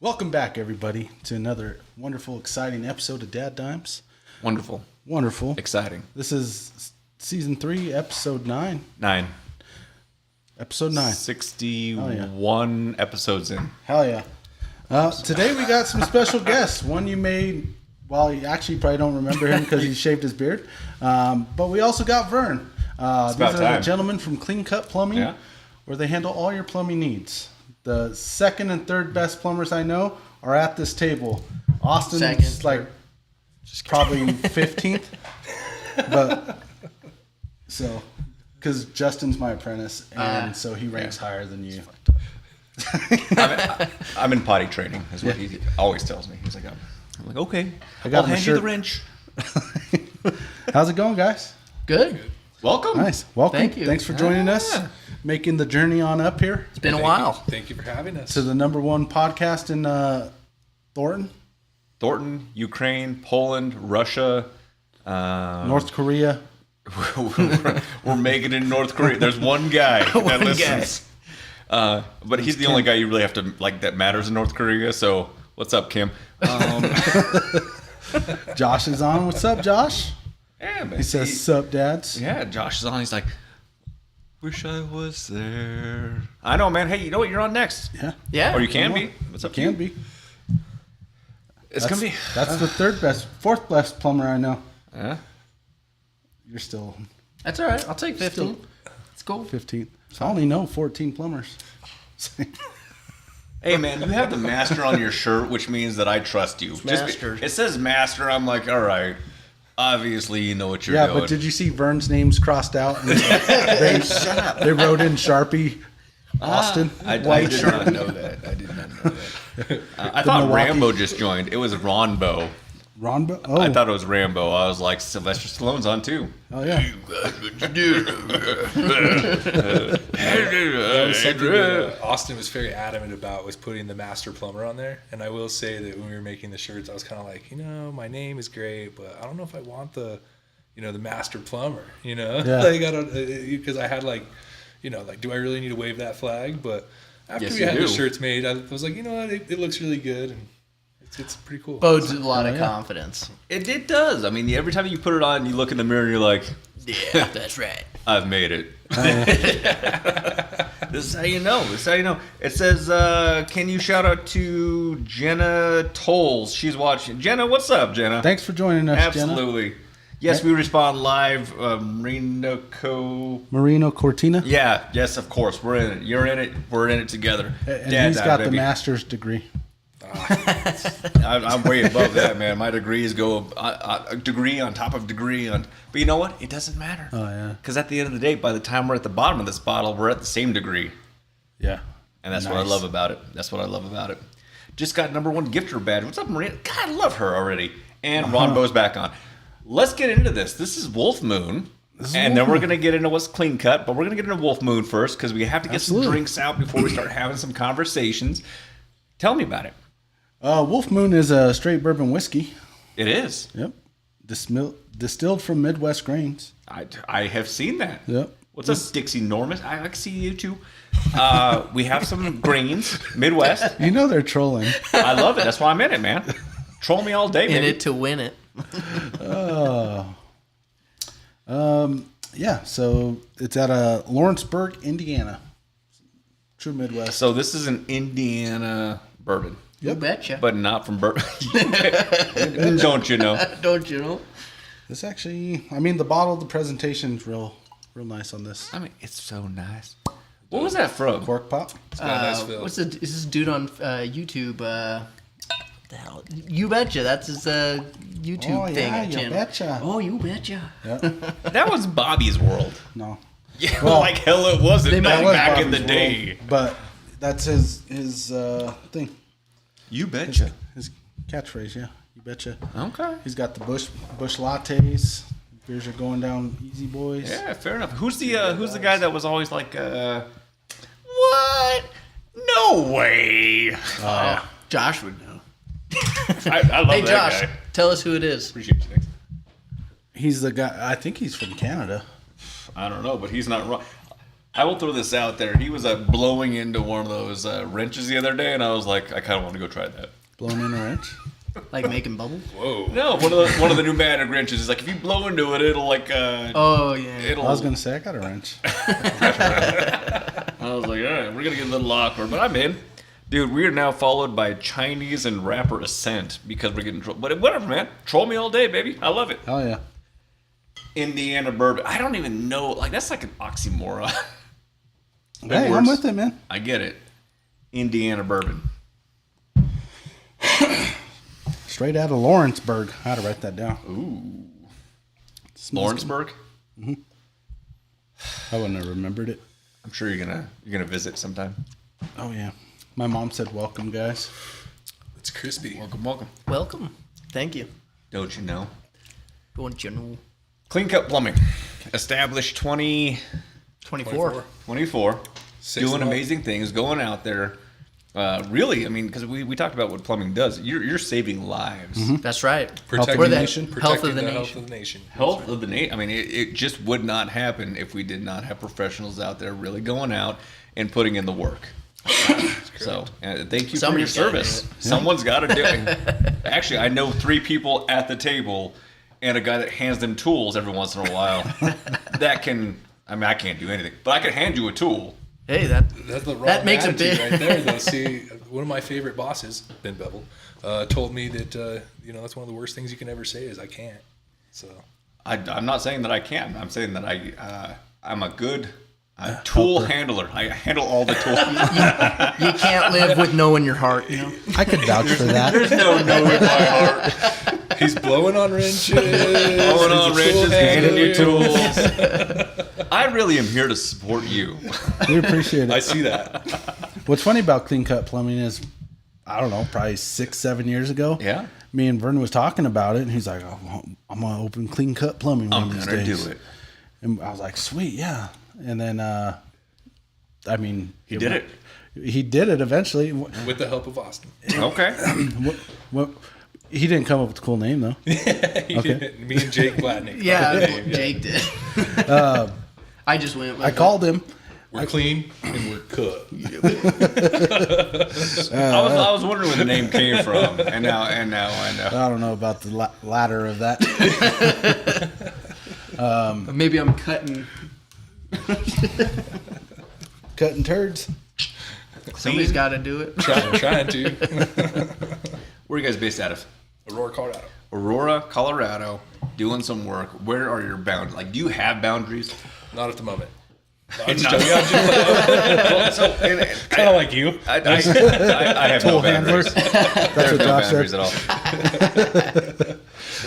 Welcome back, everybody, to another wonderful, exciting episode of DadDimes. Wonderful. Exciting. This is season 3, episode 9. 9. Episode 9. 61 episodes in. Hell yeah. Today we got some special guests. One you may, well, you actually probably don't remember him because he shaved his beard. But we also got Vern. These are the gentlemen from Clean Cut Plumbing, where they handle all your plumbing needs. The second and third best plumbers I know are at this table. Austin's probably 15th. But so, because Justin's my apprentice, and so he ranks higher than you. I'm in potty training, is what he always tells me. He's like, I'm like, okay, I'll hand you the wrench. How's it going, guys? Good. Welcome. Nice. Welcome. Thank you. Thanks for joining us, making the journey on up here. It's been a while. Thank you for having us. To the number one podcast in Thornton, Ukraine, Poland, Russia, North Korea. We're making it in North Korea. There's one guy that listens. But he's the only guy you really have to like that matters in North Korea. So what's up, Kim? Josh is on. What's up, Josh? Yeah, man. He says, "Sup, dads?" Yeah, Josh is on. He's like, wish I was there. I know, man. Hey, you know what? You're on next. Yeah. Or you can be. What's up? Can be. It's gonna be. That's the fourth best plumber I know. Yeah. You're still. That's all right. I'll take 15. It's cool. 15th. I only know 14 plumbers. Hey, man, you have the master on your shirt, which means that I trust you. Master. It says master. I'm like, all right. Obviously, you know what you're doing. Yeah, but did you see Vern's name's crossed out? And they wrote in Sharpie, Austin. I did not know that. I did not know that. I thought Milwaukee. Rambo just joined. It was Ronbo. Ronbo? Oh. I thought it was Rambo. I was like, Sylvester Stallone's on too. Oh, yeah. That was something that Austin was very adamant about, was putting the master plumber on there. And I will say that when we were making the shirts, I was kind of like, my name is great, but I don't know if I want the master plumber, Yeah. like I don't, because I had do I really need to wave that flag? But after we had the shirts made, I was like, it looks really good, and it's pretty cool. Bodes a lot of confidence. It does. I mean, every time you put it on, you look in the mirror and you're like, Yeah, that's right. I've made it. This is how you know. It says, can you shout out to Jenna Tolles? She's watching. Jenna, what's up, Jenna? Thanks for joining us, Absolutely. Jenna. Yes, we respond live. Marino Cortina? Yeah, yes, of course. We're in it. You're in it. We're in it together. And he's got the master's degree. I'm way above that, man. My degrees go a degree on top of degree on. But you know what? It doesn't matter. Oh, yeah. Because at the end of the day, by the time we're at the bottom of this bottle, we're at the same degree. Yeah. And that's what I love about it. Just got number 1 gifter badge. What's up, Marina? God, I love her already. And Ron Bo's back on. Let's get into this. This is Wolf Moon. Then we're going to get into what's clean cut. But we're going to get into Wolf Moon first because we have to get some drinks out before we start having some conversations. Tell me about it. Wolf Moon is a straight bourbon whiskey. It is. Yep. Distilled from Midwest grains. I have seen that. Yep. What's up, Dixie Normus? I can see you too. We have some grains, Midwest. You know they're trolling. I love it. That's why I'm in it, man. Troll me all day, man. In it to win it. Yeah, so it's at Lawrenceburg, Indiana. True Midwest. So this is an Indiana bourbon. You betcha. But not from bourbon. Don't you know? Don't you know? This actually, the bottle, the presentation's real nice on this. It's so nice. What was that from? Cork pop. It's got a nice feel. Is this dude on YouTube? What the hell? You betcha. That's his YouTube thing. Yeah, you betcha. Oh, you betcha. Yeah. That was Bobby's World. No. Yeah, well, like hell it wasn't back in the day. But that's his thing. You betcha. His catchphrase, yeah. You betcha. Okay. He's got the Bush lattes. Beers are going down easy, boys. Yeah, fair enough. Who's the guy that was always like, what? No way. Josh would know. I love Hey, that Josh, guy. tell us who it is. Appreciate you. Thanks. He's the guy. I think he's from Canada. I don't know, but he's not wrong. I will throw this out there. He was blowing into one of those wrenches the other day, and I was like, I kind of want to go try that. Blowing in a wrench? Like making bubbles? Whoa. No, one of the pneumatic wrenches is like, if you blow into it, it'll like... oh, yeah. I was going to say, I got a wrench. I was like, all right, we're going to get a little awkward, but I'm in. Dude, we are now followed by Chinese and rapper Ascent because we're getting trolled. But whatever, man. Troll me all day, baby. I love it. Oh, yeah. Indiana bourbon. I don't even know. Like, that's like an oxymoron. Hey, I'm with it, man. I get it. Indiana bourbon. Straight out of Lawrenceburg. I had to write that down. Ooh. Lawrenceburg? Mm-hmm. I wouldn't have remembered it. I'm sure you're gonna visit sometime. Oh yeah. My mom said, "Welcome, guys." It's crispy. Welcome. Welcome. Thank you. Don't you know? Don't you know? Clean Cut Plumbing. Established 24. 24. Six Doing and amazing things. Going out there. Really, I mean, because we talked about what plumbing does. You're saving lives. Mm-hmm. That's right. Protecting We're the the nation. health of the Health nation. of the nation. Health of the nation. I mean, it just would not happen if we did not have professionals out there really going out and putting in the work. So, thank you Somebody's for your gotta service. do it. Someone's got to do it. Actually, I know 3 people at the table and a guy that hands them tools every once in a while. I can't do anything, but I can hand you a tool. Hey, That's the wrong that makes a attitude big right there, though. See, one of my favorite bosses, Ben Bevel, told me that that's one of the worst things you can ever say is "I can't." So I'm not saying that I can. I'm saying that I'm a good tool handler. I handle all the tools. you can't live with no in your heart, you know? I could vouch for that. There's no in my heart. he's blowing on wrenches, handing you tools. I really am here to support you. We appreciate it. I see that. What's funny about Clean Cut Plumbing is, I don't know, probably 6-7 years ago. Yeah. Me and Vern was talking about it, and he's like, "Oh, I'm gonna open Clean Cut Plumbing one of these days." do it. And I was like, "Sweet, yeah." And then, He did it. He did it eventually. With the help of Austin. Okay. What, he didn't come up with a cool name though. He did. Me and Jake Blatnick. Yeah, Jake did. I just went with I called him. We're clean and we're cut. I was wondering where the name came from, and now I know. I don't know about the latter of that. Maybe I'm cutting. Cutting turds. Somebody's got to do it. Trying to. Where are you guys based out of? Aurora, Colorado. Aurora, Colorado. Doing some work. Where are your boundaries? Like, do you have boundaries? Not at the moment. Kind of like you. I have no boundaries. That's There's what no Josh boundaries said. at all.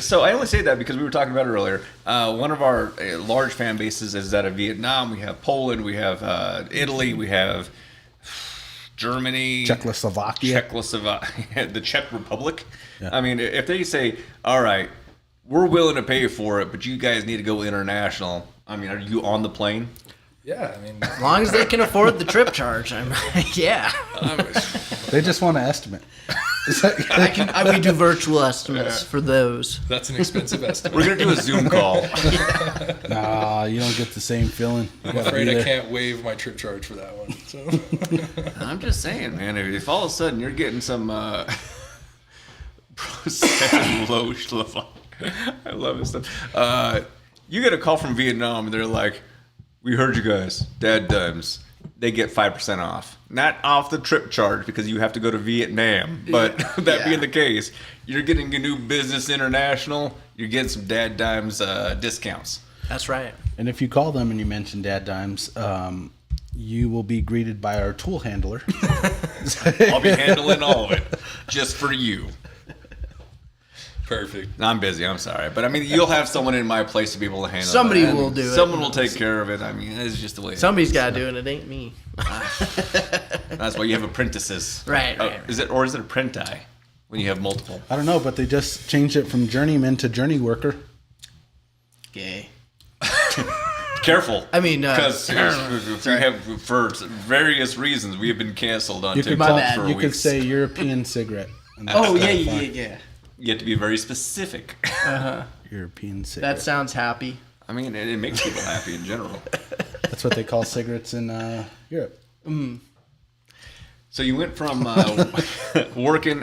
So I only say that because we were talking about it earlier. One of our large fan bases is out of Vietnam. We have Poland. We have Italy. We have Germany. Czechoslovakia. The Czech Republic. Yeah. I mean, if they say, all right, we're willing to pay for it, but you guys need to go international. I mean, are you on the plane? Yeah, I mean, As long as they can afford the trip charge, yeah. They just want an estimate. I would do virtual estimates for those. that's an expensive estimate. We're going to do a Zoom call. Nah, you don't get the same feeling. I'm afraid I can't waive my trip charge for that one. So I'm just saying, man, if all of a sudden you're getting some processed low schluff, I love this stuff. You get a call from Vietnam and they're like, "We heard you guys, DadDimes. They get 5% off. Not off the trip charge because you have to go to Vietnam. But that being the case, you're getting a new business international. You're getting some DadDimes discounts." That's right. And if you call them and you mention DadDimes, you will be greeted by our tool handler. I'll be handling all of it just for you. perfect. I'm busy. I'm sorry, but I mean, you'll have someone in my place to be able to handle. Somebody it. will do it. Someone will take care of it. I mean, it's just the way. Somebody's got to do it. It ain't me. That's why you have apprentices. Right. Is it apprenti when you have multiple? I don't know, but they just changed it from journeyman to journey worker. Gay. Careful. I mean, because we have, for various reasons, we have been canceled on You could, TikTok bad. for a you week. could say European cigarette. And that's Oh yeah, fine. yeah. You have to be very specific. European cigarette. That sounds happy. I mean, it makes people happy in general. That's what they call cigarettes in Europe. So you went from working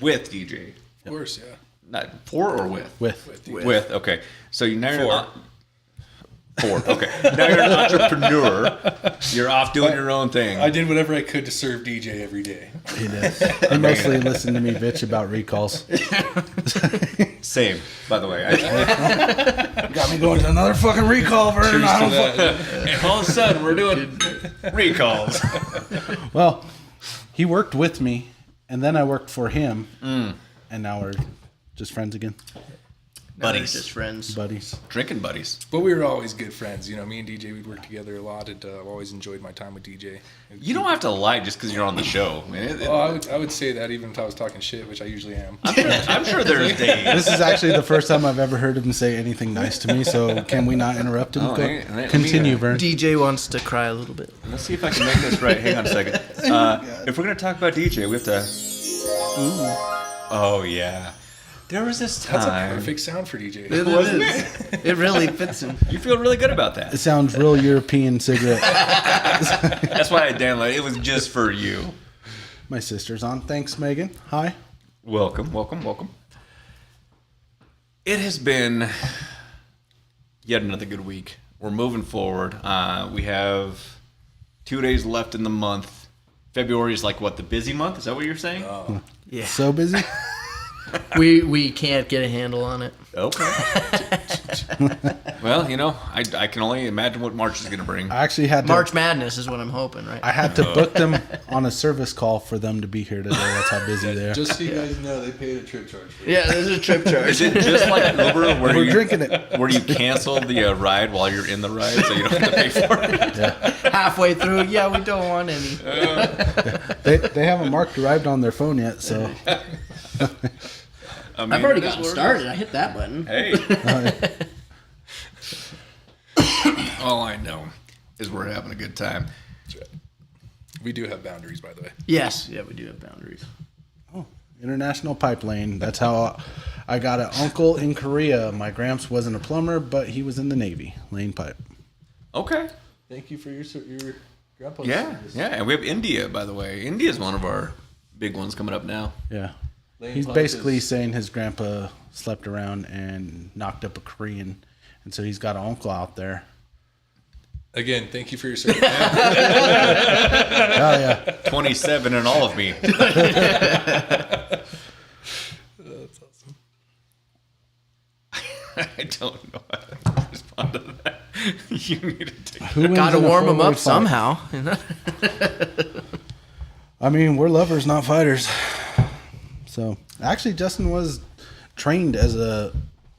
with DJ. Of course, yeah. Not for or with? With. Okay. So now you're okay. Now you're an entrepreneur. You're off doing your own thing. I did whatever I could to serve DJ every day. He did. He mostly listened to me bitch about recalls. Same, by the way. Got me going to another fucking recall, Vern. And all of a sudden, we're doing recalls. Well, he worked with me, and then I worked for him, and now we're just friends again. Buddies. Just friends. Buddies. Drinking buddies. But we were always good friends. You know, me and DJ, we'd work together a lot, and I've always enjoyed my time with DJ. You don't have to lie just because you're on the show. Man. I would say that even if I was talking shit, which I usually am. I'm sure there's days. This is actually the first time I've ever heard him say anything nice to me, so can we not interrupt him? Continue, Vern. DJ wants to cry a little bit. Let's see if I can make this right. Hang on a second. If we're going to talk about DJ, we have to... Oh, yeah. There was this time... That's a perfect sound for DJ. Wasn't it? It really fits him. You feel really good about It that. sounds real European cigarette. That's why I downloaded it. It was just for you. My sister's on. Thanks, Megan. Hi. Welcome. It has been yet another good week. We're moving forward. We have 2 days left in the month. February is like, what, the busy month? Is that what you're saying? Yeah. So busy? We can't get a handle on it. Okay. Well, you know, I can only imagine what March is going to bring. I actually had to... March Madness is what I'm hoping, right? I had to book them on a service call for them to be here today. That's how busy they are. Just so you guys know, they paid a trip charge for it. Yeah, there's a trip charge. Is it just like Uber where We're drinking it. where you cancel the ride while you're in the ride so you don't have to pay for it? Halfway through, yeah, we don't want any. They haven't marked arrived on their phone yet, so... I mean, I've already gotten started. I hit that button. Hey. All I know is we're having a good time. We do have boundaries, by the way. Yes, yeah, we do have boundaries. Oh, International Pipe Lane. That's how I got an uncle in Korea. My gramps wasn't a plumber, but he was in the Navy, laying pipe. Okay. Thank you for your grandpa's Yeah, service. yeah. And we have India, by the way. India's one of our big ones coming up now. Yeah. Laying He's pipe basically is- saying his grandpa slept around and knocked up a Korean. And so he's got an uncle out there. Again, thank you for your service. Oh, yeah. 27 and all of me. That's awesome. I don't know how to respond to that. You need to take Who wins Got to in a warm them four-way up fight? somehow. I mean, we're lovers, not fighters. So, actually, Justin was trained as a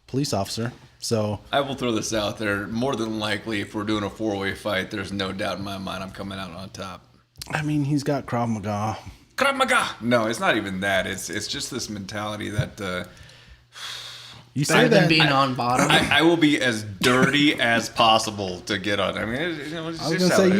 police officer. So, I will throw this out there. More than likely, if we're doing a four-way fight, there's no doubt in my mind I'm coming out on top. I mean, he's got Krav Maga. Krav Maga! No, it's not even that. It's just this mentality that You say Better than that. being on bottom. I will be as dirty as possible to get on. I mean, it's I was just gonna how say it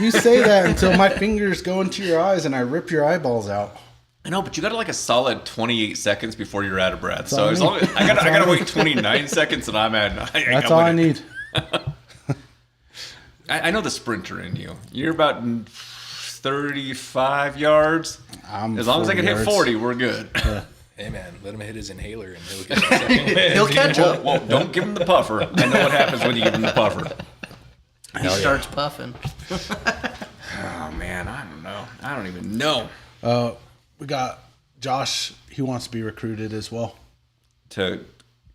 you is. say that until my fingers go into your eyes and I rip your eyeballs out. I know, but you got like a solid 28 seconds before you're out of breath. That's all So I as need. long as I That's all gotta I wait need. 29 seconds and I'm at. That's all I need. I know the sprinter in you. You're about 35 yards. I'm As long as I can 40 hit yards. 40, we're good. Hey, man, let him hit his inhaler and he'll get that second win. He'll catch up. Well, don't give him the puffer. I know what happens when you give him the puffer. He starts puffing. Oh man, I don't know. I don't even know. We got Josh. He wants to be recruited as well To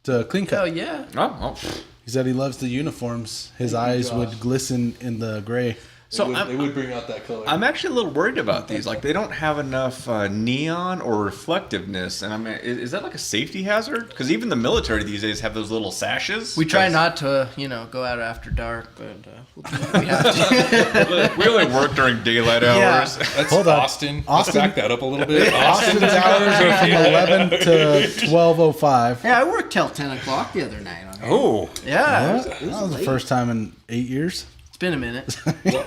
to clean cut. Oh, yeah. oh. He said he loves the uniforms. His eyes Josh. would glisten in the gray. So They would bring out that color. I'm actually a little worried about these. Like they don't have enough neon or reflectiveness, and I mean, is that like a safety hazard? Because even the military these days have those little sashes. We try not to, go out after dark, but we have to. We only work during daylight Yeah. hours. That's Hold on. Austin. Austin- Let's back that up a little bit. Austin's hours are from 11 to 12:05. Yeah, I worked till 10 o'clock the other night. Oh, Yeah, That was the first time in 8 years. it's been a minute. Well,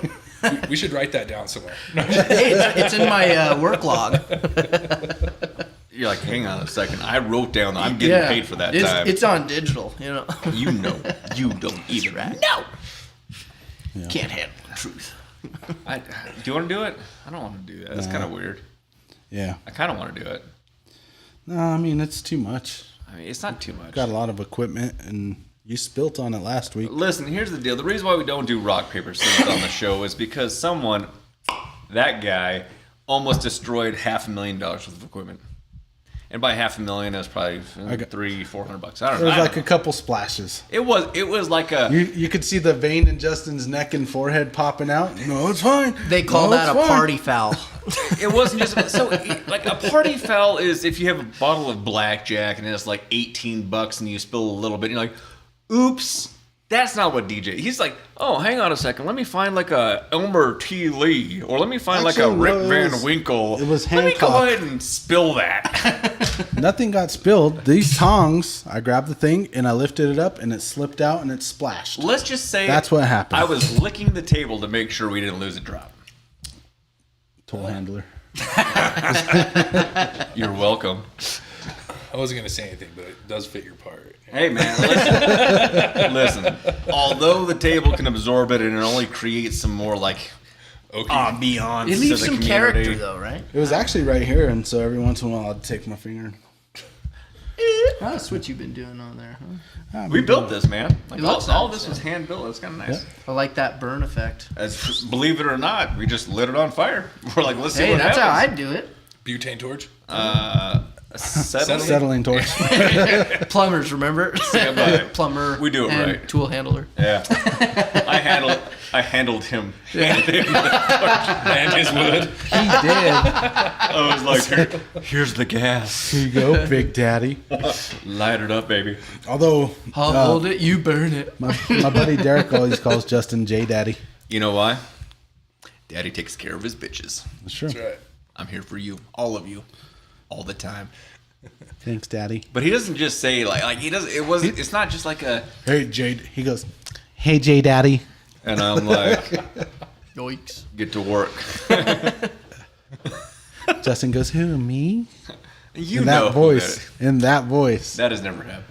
we should write that down somewhere. Hey, it's in my work log. you're like, hang on a second. I wrote down. I'm getting paid for that time. It's on digital, You know, you don't even know. Yeah. Can't handle the truth. Do you want to do it? I don't want to do that. That's kind of weird. Yeah. I kind of want to do it. No, I mean, it's too much. I mean, it's not too much. Got a lot of equipment, and you spilt on it last week. Listen, here's the deal. The reason why we don't do rock, paper, scissors on the show is because that guy, almost destroyed $500,000 worth of equipment. And by $500,000, it was probably $300-400. I don't know. There was like a couple splashes. It was like a. You could see the vein in Justin's neck and forehead popping out. No, it's fine. They call that a party foul. It wasn't just so like a party foul is if you have a bottle of blackjack and it's like $18 and you spill a little bit and you're like, oops. That's not what DJ. He's like, oh, hang on a second. Let me find like a Elmer T. Lee, or let me find like a Rip Van Winkle. It was Let me Hancock. go ahead and spill that. Nothing got spilled. These tongs, I grabbed the thing and I lifted it up and it slipped out and it splashed. Let's just say That's what happened. I was licking the table to make sure we didn't lose a drop. Tool handler. You're welcome. I wasn't gonna say anything, but it does fit your part. Hey man, listen. Although the table can absorb it and it only creates some more like ambiance. It leaves to the some community. character, though, right? It was actually right here, and so every once in a while I'd take my finger. That's what you've been doing on there, huh? We built this, man. Like It looks all nice, this was hand built. It's kind of nice. I like that burn effect. Believe it or not, we just lit it on fire. We're like, let's see Hey, what that's happens. how I'd do it. Butane torch. Settling torch. Plumbers, remember? But Plumber. we do it and right. Tool handler. Yeah, I handled him. And his wood. He did. I was like, here's the gas. Here you go, Big Daddy. Light it up, baby. Although I'll hold it, you burn it. my buddy Derek always calls Justin J Daddy. You know why? Daddy takes care of his bitches. That's true. That's right. I'm here for you, all of you, all the time. Thanks, Daddy. But he doesn't just say like he does. It's not just like a. Hey, Jade. He goes, hey, J Daddy. And I'm like, Yoinks. get to work. Justin goes, who, me? You In know that voice. In that voice. That has never happened.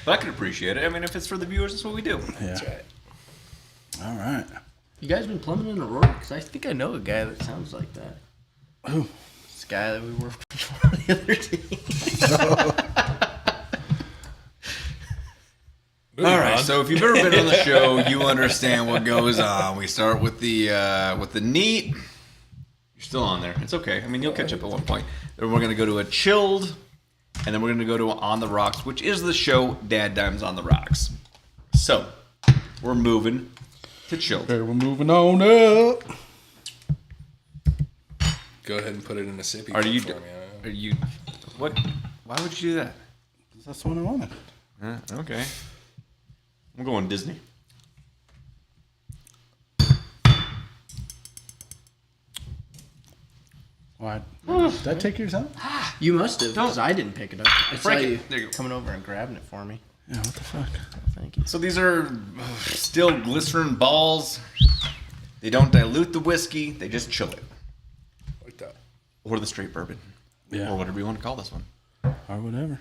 But I can appreciate it. I mean, if it's for the viewers, that's what we do. Yeah. That's right. All right. You guys been plumbing in Aurora? Because I think I know a guy that sounds like that. Who? This guy that we worked for the other day. All right. So if you've ever been on the show, you understand what goes on. We start with the neat. You're still on there. It's okay. I mean, you'll catch up at one point. Then we're gonna go to a chilled, and then we're gonna go to On the Rocks, which is the show DadDimes on the Rocks. So we're moving to chilled. Okay, we're moving on up. Go ahead and put it in a sippy. Are you? for me. Are you? What? Why would you do that? That's what I wanted. Okay. I'm going Disney. Why? Did I take yours out? You must have, because I didn't pick it up. I saw Break it. you There you go. coming over and grabbing it for me. Yeah, what the fuck? Thank you. So these are still glycerin balls. They don't dilute the whiskey. They just chill it. Like that. Or the straight bourbon. Yeah. Or whatever you want to call this one. Or whatever.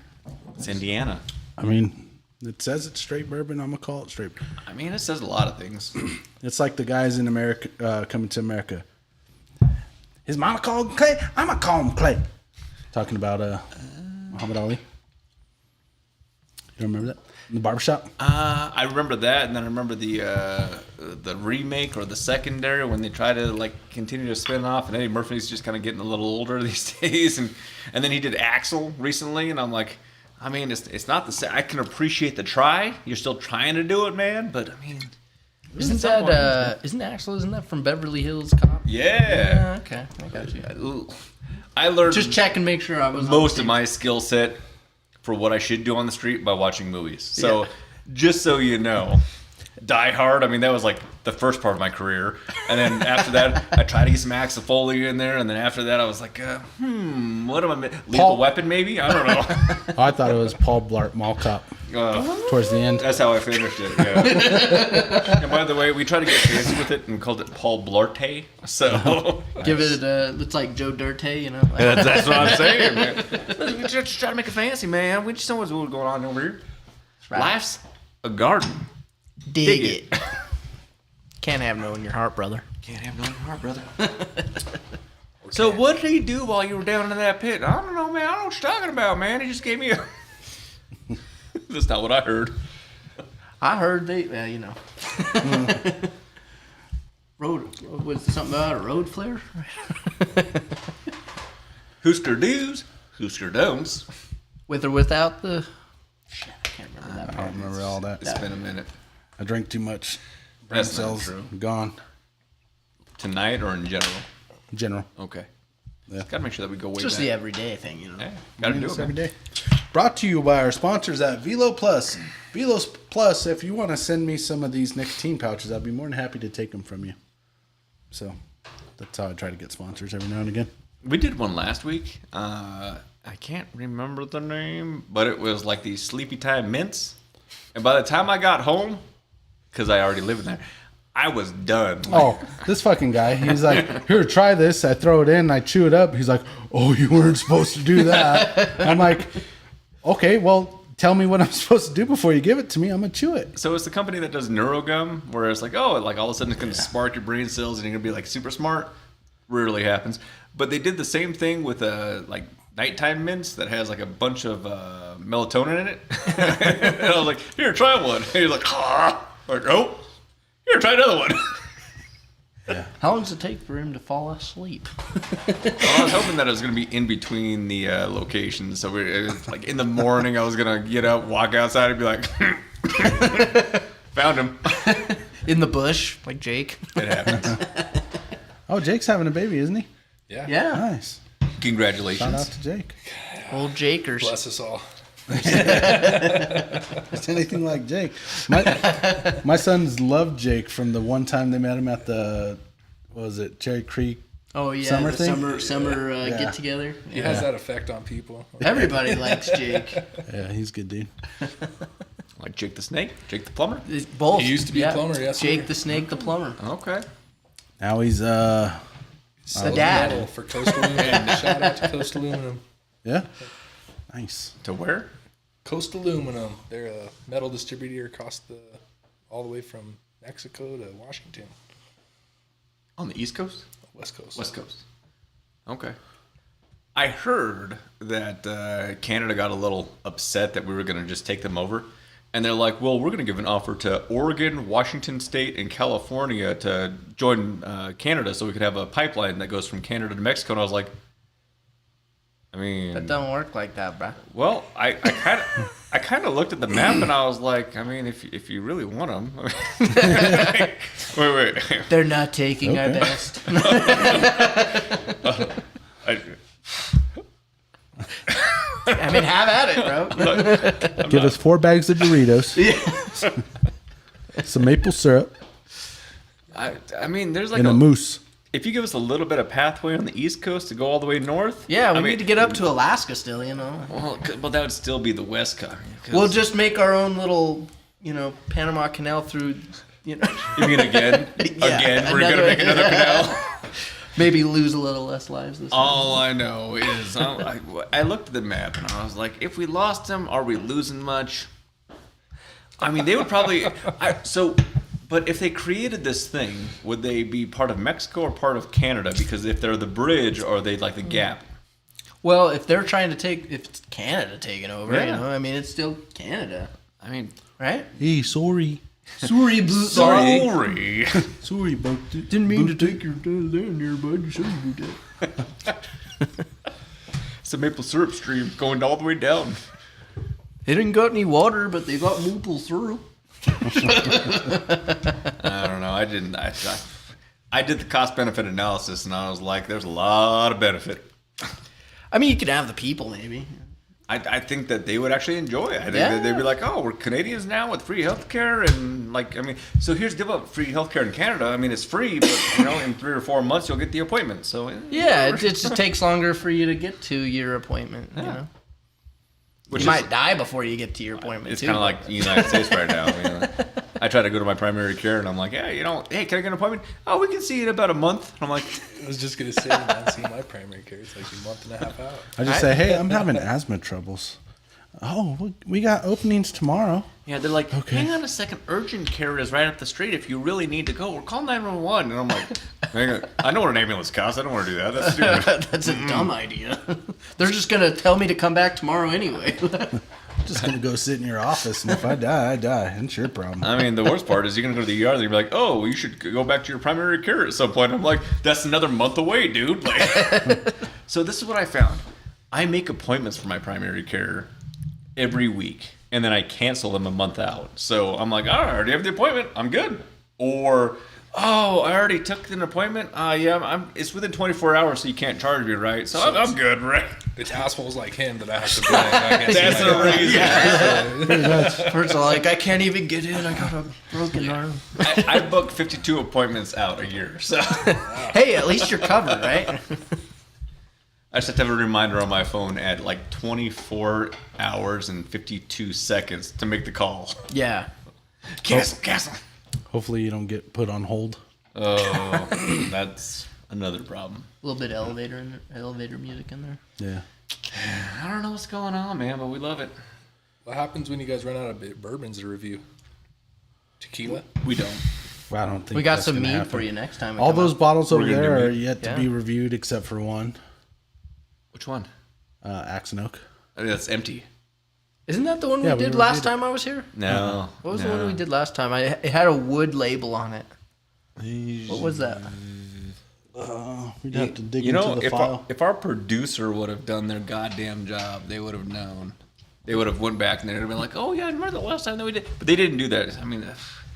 It's Indiana. I mean, it says it's straight bourbon. I'm going to call it straight. I mean, it says a lot of things. It's like the guys in America, Coming to America. His mama called him Clay. I'm going to call him Clay. Talking about Muhammad Ali. You remember that? In the barbershop? I remember that, and then I remember the remake or the secondary when they try to like continue to spin off, and Eddie Murphy's just kind of getting a little older these days, and then he did Axel recently, and I'm like, I mean, it's not the same. I can appreciate the try. You're still trying to do it, man, but I mean, Isn't that from Beverly Hills Cop? yeah. Okay, I got you. I learned Just check and make sure I was most of my skill set for what I should do on the street by watching movies. So, just so you know, Die Hard, I mean, that was like the first part of my career. And then after that, I tried to get some Axel Foley in there. And then after that, I was like, what am I? Lethal Weapon, maybe? I don't know. I thought it was Paul Blart Mall Cop towards the end. That's how I finished it, yeah. And by the way, we tried to get fancy with it and called it Paul Blarte. So, Give it it's like Joe Dirte, you know? Like, that's what I'm saying, man. We just try to make it fancy, man. We just know what's going on over here. right. Life's a garden. dig it. Can't have no in your heart, brother. Can't have no in your heart, brother. So what did he do while you were down in that pit? I don't know, man. I don't know what you're talking about, man. He just gave me a... That's not what I heard. I heard they, road, was something about a road flare? Hoosker do's, Hoosker don'ts. With or without the... Shit, I can't remember that I part. don't remember all that. It's been a minute. I drank too much. Brain That's not cells true. gone. Tonight or in general? In general. Okay. Yeah. Just gotta make sure that we go way Just back. the everyday thing, Yeah, gotta do it, every man. day. Brought to you by our sponsors at Velo Plus. Velo Plus, if you want to send me some of these nicotine pouches, I'd be more than happy to take them from you. So that's how I try to get sponsors every now and again. We did one last week. I can't remember the name, but it was like these Sleepy Time mints. And by the time I got home, because I already live in there, I was done. Oh, this fucking guy. He's like, here, try this. I throw it in. I chew it up. He's like, oh, you weren't supposed to do that. I'm like, okay, well, tell me what I'm supposed to do before you give it to me. I'm going to chew it. So it's the company that does NeuroGum, where it's like, oh, like all of a sudden it's going to spark your brain cells and you're going to be like super smart. Rarely happens. But they did the same thing with like nighttime mints that has like a bunch of melatonin in it. And I was like, here, try one. And he's like, ah. Or, nope. Here, try another one. How long does it take for him to fall asleep? Well, I was hoping that it was going to be in between the locations. So it was like in the morning, I was going to get up, walk outside, and be like, found him. In the bush, like Jake. It happens. Oh, Jake's having a baby, isn't he? Yeah. Yeah. Nice. Congratulations. Shout out to Jake. Old Jakers. Bless us all. It's anything like Jake. My sons loved Jake from the one time they met him at the, what was it, Cherry Creek. Oh, yeah. Summer the thing? summer Yeah. get together. He has that effect on people. Everybody likes Jake. Yeah, he's a good dude. Like Jake the Snake? Jake the Plumber? It's both. He used to be a plumber, yes, Jake sir. the Snake, the plumber. Okay. Now he's, The dad. Metal for Coast Aluminum. Shout out to Coast Aluminum. yeah. Nice. To where? Coast Aluminum. They're a metal distributor across all the way from Mexico to Washington. On the East Coast? West Coast. West Coast. Okay. I heard that Canada got a little upset that we were going to just take them over. And they're like, well, we're going to give an offer to Oregon, Washington State, and California to join Canada so we could have a pipeline that goes from Canada to Mexico. And I was like, I mean... That don't work like that, bro. Well, I kind of looked at the map and I was like, I mean, if you really want them... wait. They're not taking our best. I mean, have at it, bro. Give us 4 bags of Doritos. Some maple syrup. I mean, there's like And a moose. If you give us a little bit of pathway on the East Coast to go all the way north... Yeah, we I mean, need to get up to Alaska still, you know. Well, that would still be the West Coast. We'll just make our own little, Panama Canal through, You mean again? Yeah, Again? We're going to make another canal? Maybe lose a little less lives this time. All I know is... I looked at the map and I was like, if we lost them, are we losing much? I mean, they would probably... But if they created this thing, would they be part of Mexico or part of Canada? Because if they're the bridge, or are they like the gap? Well, if they're trying to if it's Canada taking over, Yeah. I mean, it's still Canada, I mean, right? Hey, sorry. Sorry, sorry. Sorry about Didn't mean to take your land there, bud. You shouldn't do that. It's a maple syrup stream going all the way down. They didn't got any water, but they got maple syrup. I don't know. I didn't. I did the cost benefit analysis, and I was like, "There's a lot of benefit." I mean, you could have the people, maybe. I think that they would actually enjoy it. I think Yeah. that they'd be like, "Oh, we're Canadians now with free healthcare," and like, I mean, so here's the deal about free healthcare in Canada. I mean, it's free, but in 3 or 4 months you'll get the appointment. So Yeah, it just takes longer for you to get to your appointment. You know, Which you is- might die before you get to your appointment. It's too. kind of like the United States right now. I mean, I try to go to my primary care, and I'm like, hey, hey, can I get an appointment? Oh, we can see you in about a month. And I'm like, I was just going to say, man, seeing my primary care, it's like a month and a half out. I just say, hey, I'm having asthma troubles. Oh, we got openings tomorrow. Yeah, they're like, hang on a second, urgent care is right up the street if you really need to go. Or call 911. And I'm like, hang on, I know what an ambulance costs. I don't want to do that. That's stupid. That's a dumb idea. They're just going to tell me to come back tomorrow anyway. Just going to go sit in your office, and if I die, I die. It's your problem. I mean, the worst part is you're going to go to the ER and you're like, oh, well, you should go back to your primary care at some point. I'm like, that's another month away, dude. Like, so this is what I found. I make appointments for my primary care every week, and then I cancel them a month out. So I'm like, I already have the appointment. I'm good. Or, oh, I already took an appointment. Yeah, it's within 24 hours, so you can't charge me, right? So I'm good, right? It's assholes like him that I have to blame. I guess That's the reason. Yeah. First of all, like, I can't even get in. I got a broken arm. I booked 52 appointments out a year. So Hey, at least you're covered, right? I just have to have a reminder on my phone at like 24 hours and 52 seconds to make the call. Yeah. Cancel. Hopefully you don't get put on hold. Oh, that's another problem. A little bit of elevator music in there. Yeah. I don't know what's going on, man, but we love it. What happens when you guys run out of bourbons to review? Tequila? We don't. I don't think We got that's some gonna mead happen. for you next time. All those bottles over We're gonna there do are mead. yet to be reviewed except for one. Which one? Axe and Oak. I mean, that's empty. Isn't that the one Yeah, we we did reviewed last it. time I was here? No. What was the one we did last time? It had a wood label on it. What was that? We'd have to dig You into know, the file. if our producer would have done their goddamn job, they would have known. They would have went back and they'd have been like, "Oh yeah, I remember the last time that we did," but they didn't do that. I mean,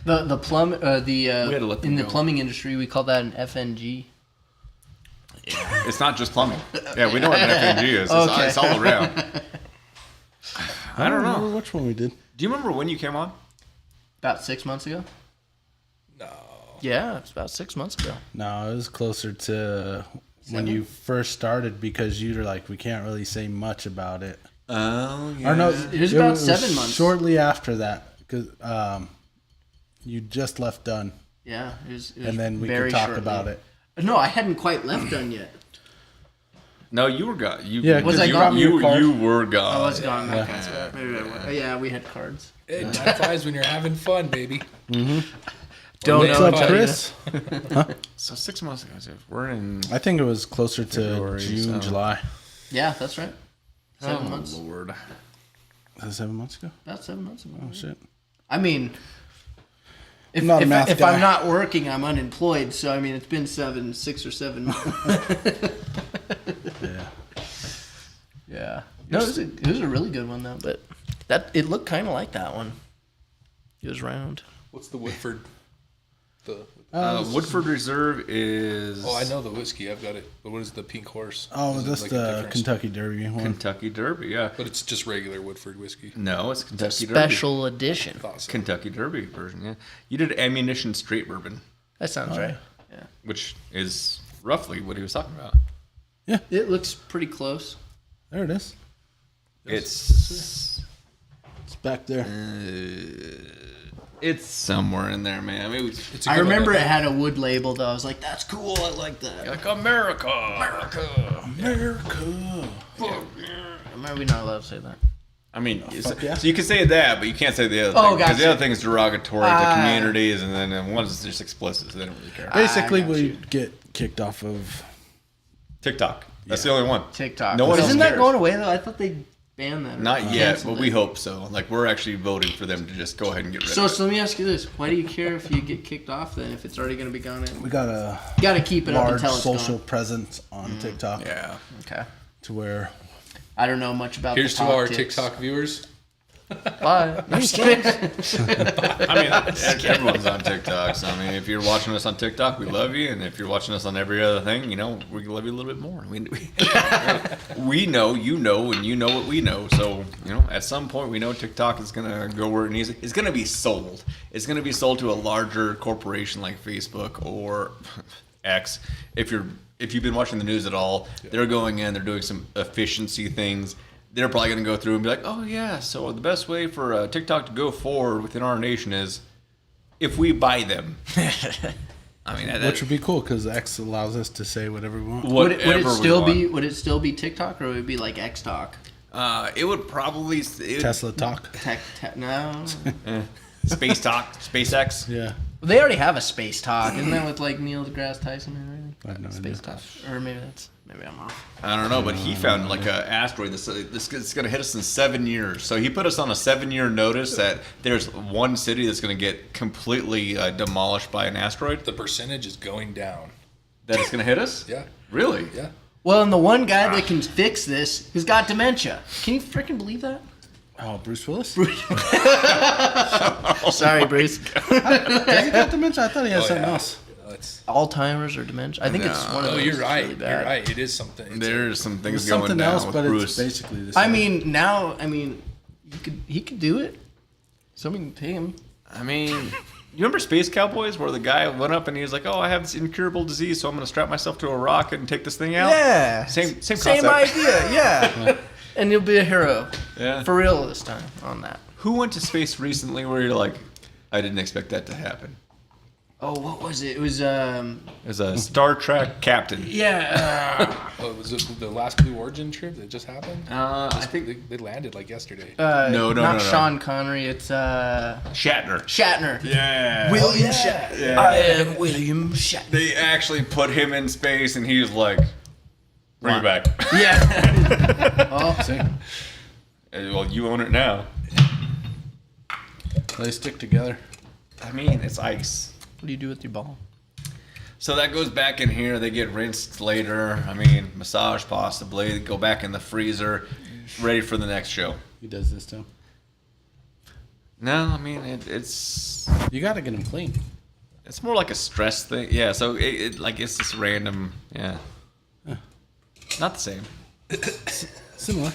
The to let them in the go. plumbing industry we call that an FNG. it's not just plumbing. Yeah, we know what an FNG is. Okay. It's all around. I don't remember know. which one we did. Do you remember when you came on? About 6 months ago. No. Yeah, it's about 6 months ago. No, it was closer to when you first started because you were like, we can't really say much about it. Oh, yeah. Or no, It was about 7 months. Shortly after that, because you just left Dunn, Yeah, it was and then we very could talk shortly. about it. No, I hadn't quite left Dunn yet. No, you were gone. Yeah, Was I you, gone? You were gone. I was gone. Yeah. Okay. Maybe I was. Yeah, we had cards. Hey, time flies when you're having fun, baby. Don't What's know up, until you Chris? So 6 months ago, so we're in. I think it was closer to February, June, so- July. Yeah, that's right. 7 months. Lord. Was that 7 months ago? About 7 months ago. Oh shit! I mean, if, I'm not a math if guy. I'm not working, I'm unemployed. So I mean, it's been 6 or 7 months. Yeah. Yeah. No, it was a really good one though. But it looked kind of like that one. It was round. What's the Woodford? Woodford Reserve is. Oh, I know the whiskey. I've got it. But what is the Pink Horse? Oh, Is it that's like a the different- Kentucky Derby one. Kentucky Derby, yeah. But it's just regular Woodford whiskey. No, it's Kentucky Derby. Special edition. Thought so. Kentucky Derby version, yeah. You did Ammunition Straight Bourbon, That sounds right. Yeah. which is roughly what he was talking about. It looks pretty close. There it is. It's It's back there. it's somewhere in there, man. I mean, It's a I good one, remember though. it had a wood label though. I was like, that's cool. I like that. like America. America. Am I we not allowed to say that? I mean, fuck yeah. so you can say that, but you can't say the other Oh, thing. Because the gotcha. other thing is derogatory to communities, and then one is just explicit, so they don't really care. Basically, got we you. get kicked off of. TikTok. That's the only one. TikTok. No one else Isn't that cares. going away though? I thought they banned that. or Not yet, canceled but we it. hope so. Like, we're actually voting for them to just go ahead and get rid So, of it. so let me ask you this: why do you care if you get kicked off then? If it's already going to be gone in, We got a you got to keep it up large until it's social gone. presence on TikTok Yeah. Okay. to where I don't know much about. Here's the to our politics. TikTok viewers. Bye. I'm just kidding. I mean, everyone's on TikTok. So, I mean, if you're watching us on TikTok, we love you. And if you're watching us on every other thing, you know, we love you a little bit more. We know, you know, and you know what we know. So, you know, at some point, we know TikTok is going to go where it needs. It's going to be sold. It's going to be sold to a larger corporation like Facebook or X. If you've been watching the news at all, they're going in, they're doing some efficiency things. They're probably going to go through and be like, oh, yeah, so the best way for TikTok to go forward within our nation is if we buy them. I mean, which would be cool because X allows us to say whatever we want. Would it whatever we still want. be? Would it still be TikTok or would it be like X Talk? It would probably Tesla talk. No. Space talk, SpaceX. Yeah. They already have a space talk, isn't that with like Neil deGrasse Tyson and everything? I have no Space idea. talk, or maybe I'm off. I don't know, but he found like an asteroid that's it's going to hit us in 7 years. So he put us on a 7-year notice that there's one city that's going to get completely demolished by an asteroid. The percentage is going down. That it's going to hit us? Yeah. Really? Yeah. Well, and the one guy that can fix this has got dementia. Can you freaking believe that? Oh, Bruce Willis? Sorry, Bruce. Does he got dementia? I thought he had something else. Alzheimer's or dementia. I think it's one of those. Oh, you're right. Really bad. You're right. It is something. There's some things It's going something down else, with but Bruce. it's basically the same. I mean, he could do it. Somebody can take him. I mean, you remember Space Cowboys where the guy went up and he was like, "Oh, I have this incurable disease, so I'm going to strap myself to a rocket and take this thing out." Yeah. Same concept. Same idea. Yeah. And you'll be a hero. Yeah. For real this time on that. Who went to space recently where you're like, I didn't expect that to happen? Oh, what was it? It was As a Star Trek captain. yeah. Was it the last Blue Origin trip that just happened? I think They landed like yesterday. No, not Sean Connery. It's Shatner. Shatner. Yeah. William Shatner. Yeah. I am William Shatner. They actually put him in space and he was like, bring it back. Yeah. Oh, see. Well, you own it now. They stick together. I mean, it's ice. What do you do with your ball? So that goes back in here. They get rinsed later. I mean, massage possibly. They go back in the freezer, ready for the next show. He does this too. No, I mean it's You got to get him clean. it's more like a stress thing. Yeah. So it's just random. Yeah. Not the same, Similar.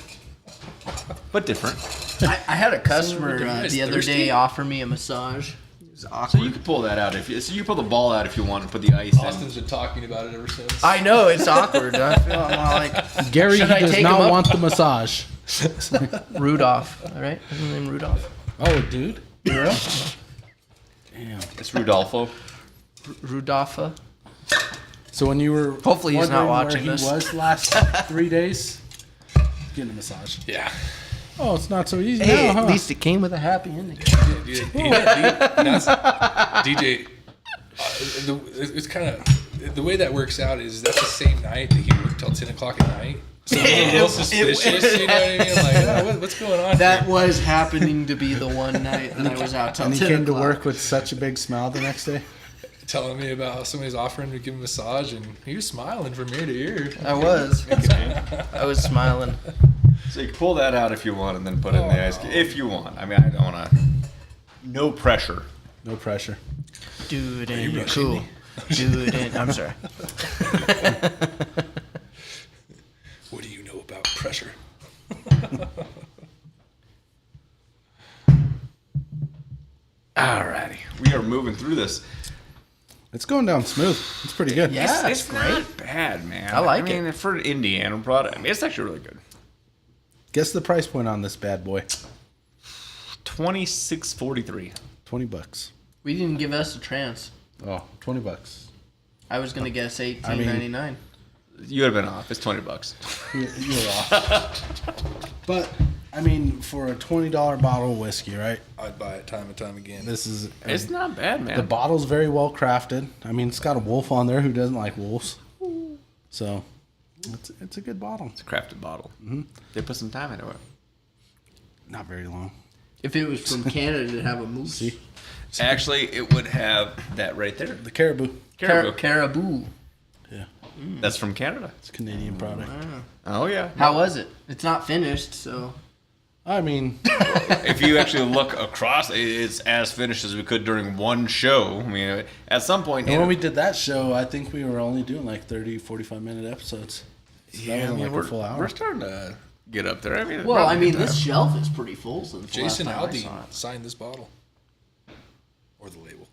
but different. I had a customer guys the other thirsty? day offer me a massage. It was So awkward. you could pull that out if you. So you pull the ball out if you want and put the ice in. Austin's been talking about it ever since. I know it's awkward. I feel like Gary Should I does take him not up? want the massage. Rudolph. All right, isn't his name Rudolph? Oh, dude. You're up? Damn. It's Rudolfo. Rudolpha. So when you were Hopefully he's not wondering watching where this. he was the last 3 days, getting a massage. Yeah. Oh, it's not so easy Hey, now, huh? at least it came with a happy ending. Dude, DJ, it's kind of the way that works out is that's the same night that he worked till 10 o'clock at night. So I'm a little suspicious, you know what I mean? I'm like, oh, what's going on? That was happening to be the one night that I was out till And he 10 came to o'clock. work with such a big smile the next day. Telling me about how somebody's offering to give him a massage, and he was smiling from ear to ear. I was. I was smiling. So you can pull that out if you want and then put it in the ice cube if you want. I mean, I don't want to. No pressure. No pressure. Dude, ain't cool. Dude, ain't. I'm sorry. What do you know about pressure? Alrighty, we are moving through this. It's going down smooth. It's pretty good. Yeah, It's not bad, man. I like it. I mean, for an Indiana product, I mean, it's actually really good. Guess the price point on this bad boy. $26.43. $20. We didn't give us a chance. Oh, $20. I was gonna guess $18.99. You would have been off. It's $20. You're off. But I mean, for a $20 bottle of whiskey, right? I'd buy it time and time again. This is It's not bad, man. the bottle's very well crafted. I mean, it's got a wolf on there. Who doesn't like wolves? So it's a good bottle. It's a crafted bottle. Mm-hmm. They put some time into it. Not very long. If it was from Canada, it'd have a moose. See, Actually, it would have that right there. the caribou. Caribou. Caribou. Yeah, That's from Canada. it's a Canadian product. Oh, yeah. How was it? It's not finished, so. I mean, If you actually look across, it's as finished as we could during one show. I mean, at some point... and when we did that show, I think we were only doing like 30, 45-minute episodes. So that wasn't like a full hour. We're starting to get up there. I mean, Well, I probably mean, good this time. shelf is pretty full since the Jason last time I saw Aldean it. signed this bottle. Or the label.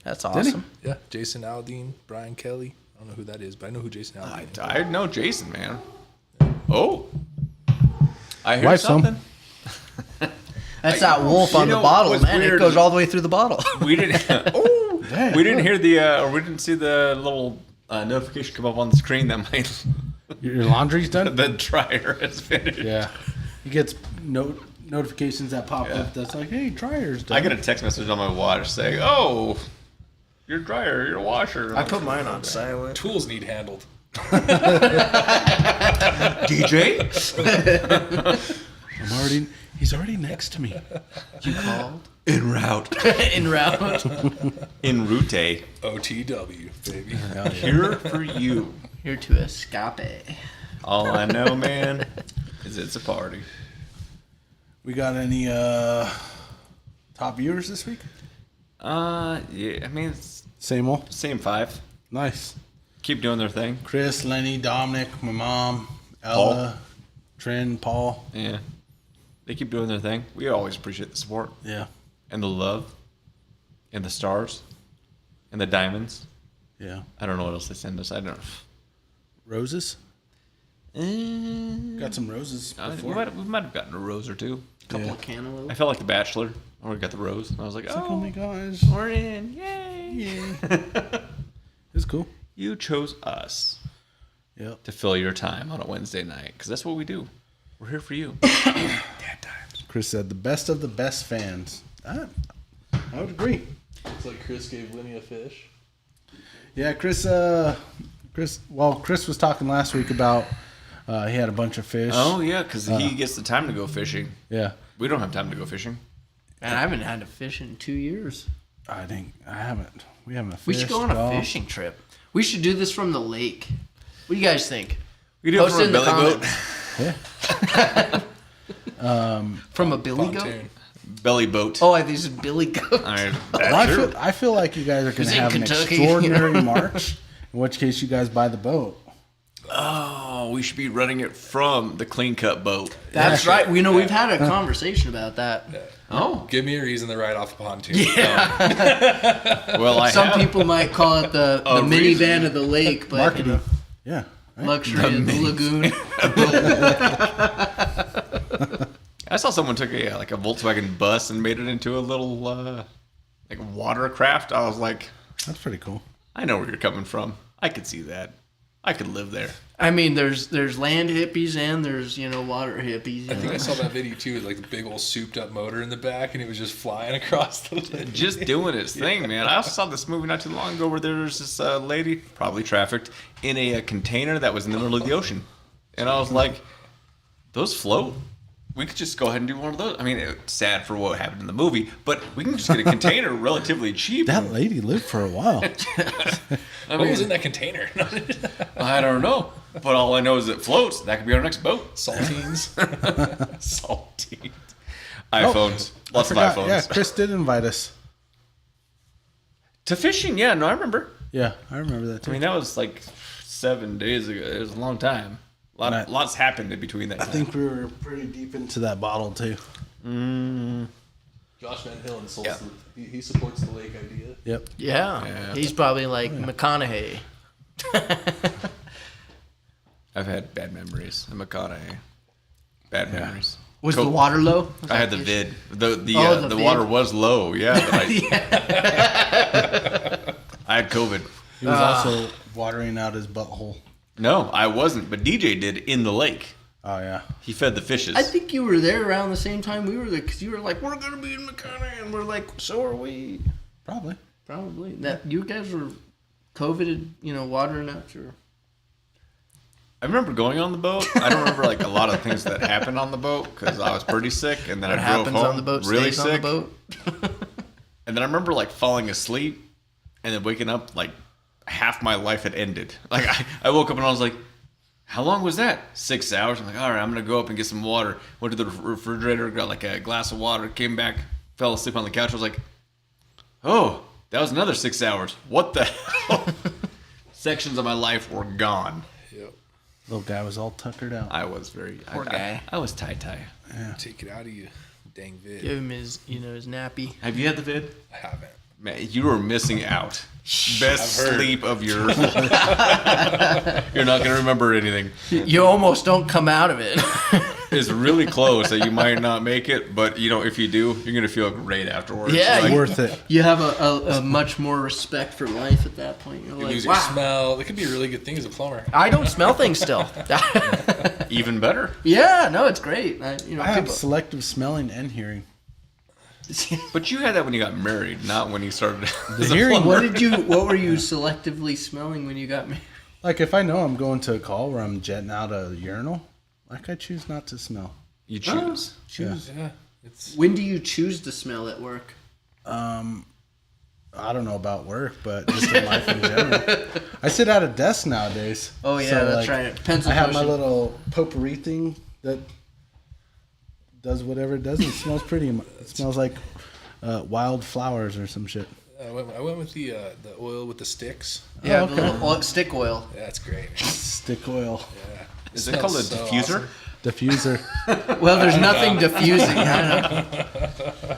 That's he? awesome. Yeah, Jason Aldean, Brian Kelly. I don't know who that is, but I know who Jason Aldean is. I know Jason, man. Oh. I hear Wipe some. something. That's that wolf You on the know bottle, what's man. weird It goes is- all the way through the bottle. We didn't... Oh. Dang. We didn't hear the... or we didn't see the little notification come up on the screen that my Your laundry's done? the dryer is finished. Yeah. He gets notifications that pop up that's like, hey, dryer's done. I get a text message on my watch saying, "Oh, your dryer, your washer." I put mine on silent. Tools need handled. DJ. He's already next to me. You called? En route. En route. En route. OTW, baby. Here for you. Here to escape. All I know, man, is it's a party. We got any top viewers this week? Yeah. I mean, it's Same old. same 5. Nice. Keep doing their thing. Chris, Lenny, Dominic, my mom, Ella, Trin, Paul. Yeah. They keep doing their thing. We always appreciate the support Yeah. and the love and the stars and the diamonds. Yeah. I don't know what else they send us. I don't know. Roses? Got some roses We before. might have gotten a rose or two. Couple of cantaloupe. I felt like The Bachelor. I already got the rose. And I was like, It's like, oh my gosh. we're in. Yay. It's cool. You chose us Yep. to fill your time on a Wednesday night because that's what we do. We're here for you. DadDimes. Chris said the best of the best fans. I would agree. Looks like Chris gave Lenny a fish. Yeah, Chris was talking last week about he had a bunch of fish. Oh, yeah, because he gets the time to go fishing. Yeah. We don't have time to go fishing. Man, I haven't had to fish in 2 years. I haven't. We haven't fished. We should go on a golf. fishing trip. We should do this from the lake. What do you guys think? We do it Post from it a in the belly boat. comments. From a billy goat? Pontoon. Belly boat. Oh, I think it's a billy goat. All right, Well, that's I feel like you guys are going It's to in have Kentucky, an extraordinary March. In which case, you guys buy the boat. Oh, we should be running it from the clean cut boat. That's right. We know we've had a conversation about that. Oh, Give me a reason to ride off a pontoon. well, Some people might call it the minivan of the lake, but Marketing. Yeah. Right? luxury of the lagoon. I saw someone took a Volkswagen bus and made it into a little like watercraft. I was like, That's pretty cool. I know where you're coming from. I could see that. I could live there. I mean, there's land hippies and there's water hippies. I think I saw that video too with like the big old souped up motor in the back and it was just flying across the lake. Just doing his thing, man. I also saw this movie not too long ago where there was this lady, probably trafficked, in a container that was in the middle of the ocean. And I was like, those float? We could just go ahead and do one of those. I mean, it's sad for what happened in the movie, but we can just get a container relatively cheap. That lady lived for a while. I What was in that container? I don't know. But all I know is it floats. That could be our next boat. Saltines. Salty. iPhones. Lots of Forgot. iPhones. Yeah, Chris did invite us. To fishing, yeah. No, I remember. Yeah, I remember that too. I mean, that was like 7 days ago. It was a long time. Lots happened in between that I time. think we were pretty deep into that bottle too. Josh Van Hill insults Yeah. he supports the lake idea. Yep. Yeah. He's probably like McConaughey. I've had bad memories. I'm McConaughey. Bad memories. Was the water low? I had the vid. The the vid. water was low. Yeah. But I had COVID. He was also watering out his butthole. No, I wasn't. But DJ did in the lake. Oh yeah. He fed the fishes. I think you were there around the same time we were there because you were like, we're going to be in McConaughey. And we're like, so are we. Probably. Probably. That you guys were COVIDed, watering out your... I remember going on the boat. I don't remember like a lot of things that happened on the boat because I was pretty sick, and then What I drove happens home on the boat really stays sick. on the boat. And then I remember like falling asleep, and then waking up like half my life had ended. Like I woke up and I was like, "How long was that?" 6 hours. I'm like, "All right, I'm gonna go up and get some water." Went to the refrigerator, got like a glass of water, came back, fell asleep on the couch. I was like, "Oh, that was another 6 hours. What the hell?" Sections of my life were gone. Little guy was all tuckered out. I was very Poor guy. I was tie. Take it out of you, dang vid. Give him his, his nappy. Have you had the vid? I haven't. Man, you are missing out. Best I've heard. sleep of your. You're not gonna remember anything. You almost don't come out of it. is really close that you might not make it, but if you do, you're gonna feel great afterwards. Yeah, Like, Worth it. You have a much more respect for life at that point. You're You like, lose your wow, smell. It could be a really good thing as a plumber. I don't smell things still. even better. Yeah, no, it's great. I have people- selective smelling and hearing. But you had that when you got married, not when you started. The hearing. What were you selectively smelling when you got married? Like if I know I'm going to a call where I'm jetting out a urinal, like I choose not to smell. You choose. Yeah. It's When do you choose to smell at work? I don't know about work, but just in life in general. I sit at a desk nowadays. Oh yeah, so, that's like, right. Pencil I have my pushing. little potpourri thing that does whatever it does. It smells pretty. It smells like wild flowers or some shit. I went with the oil with the sticks. Yeah, Oh, the okay. little stick oil. Yeah, that's great, man. Stick oil. Yeah. Is it called a smells so diffuser? awesome. Diffuser. Well, there's nothing diffusing. I don't know.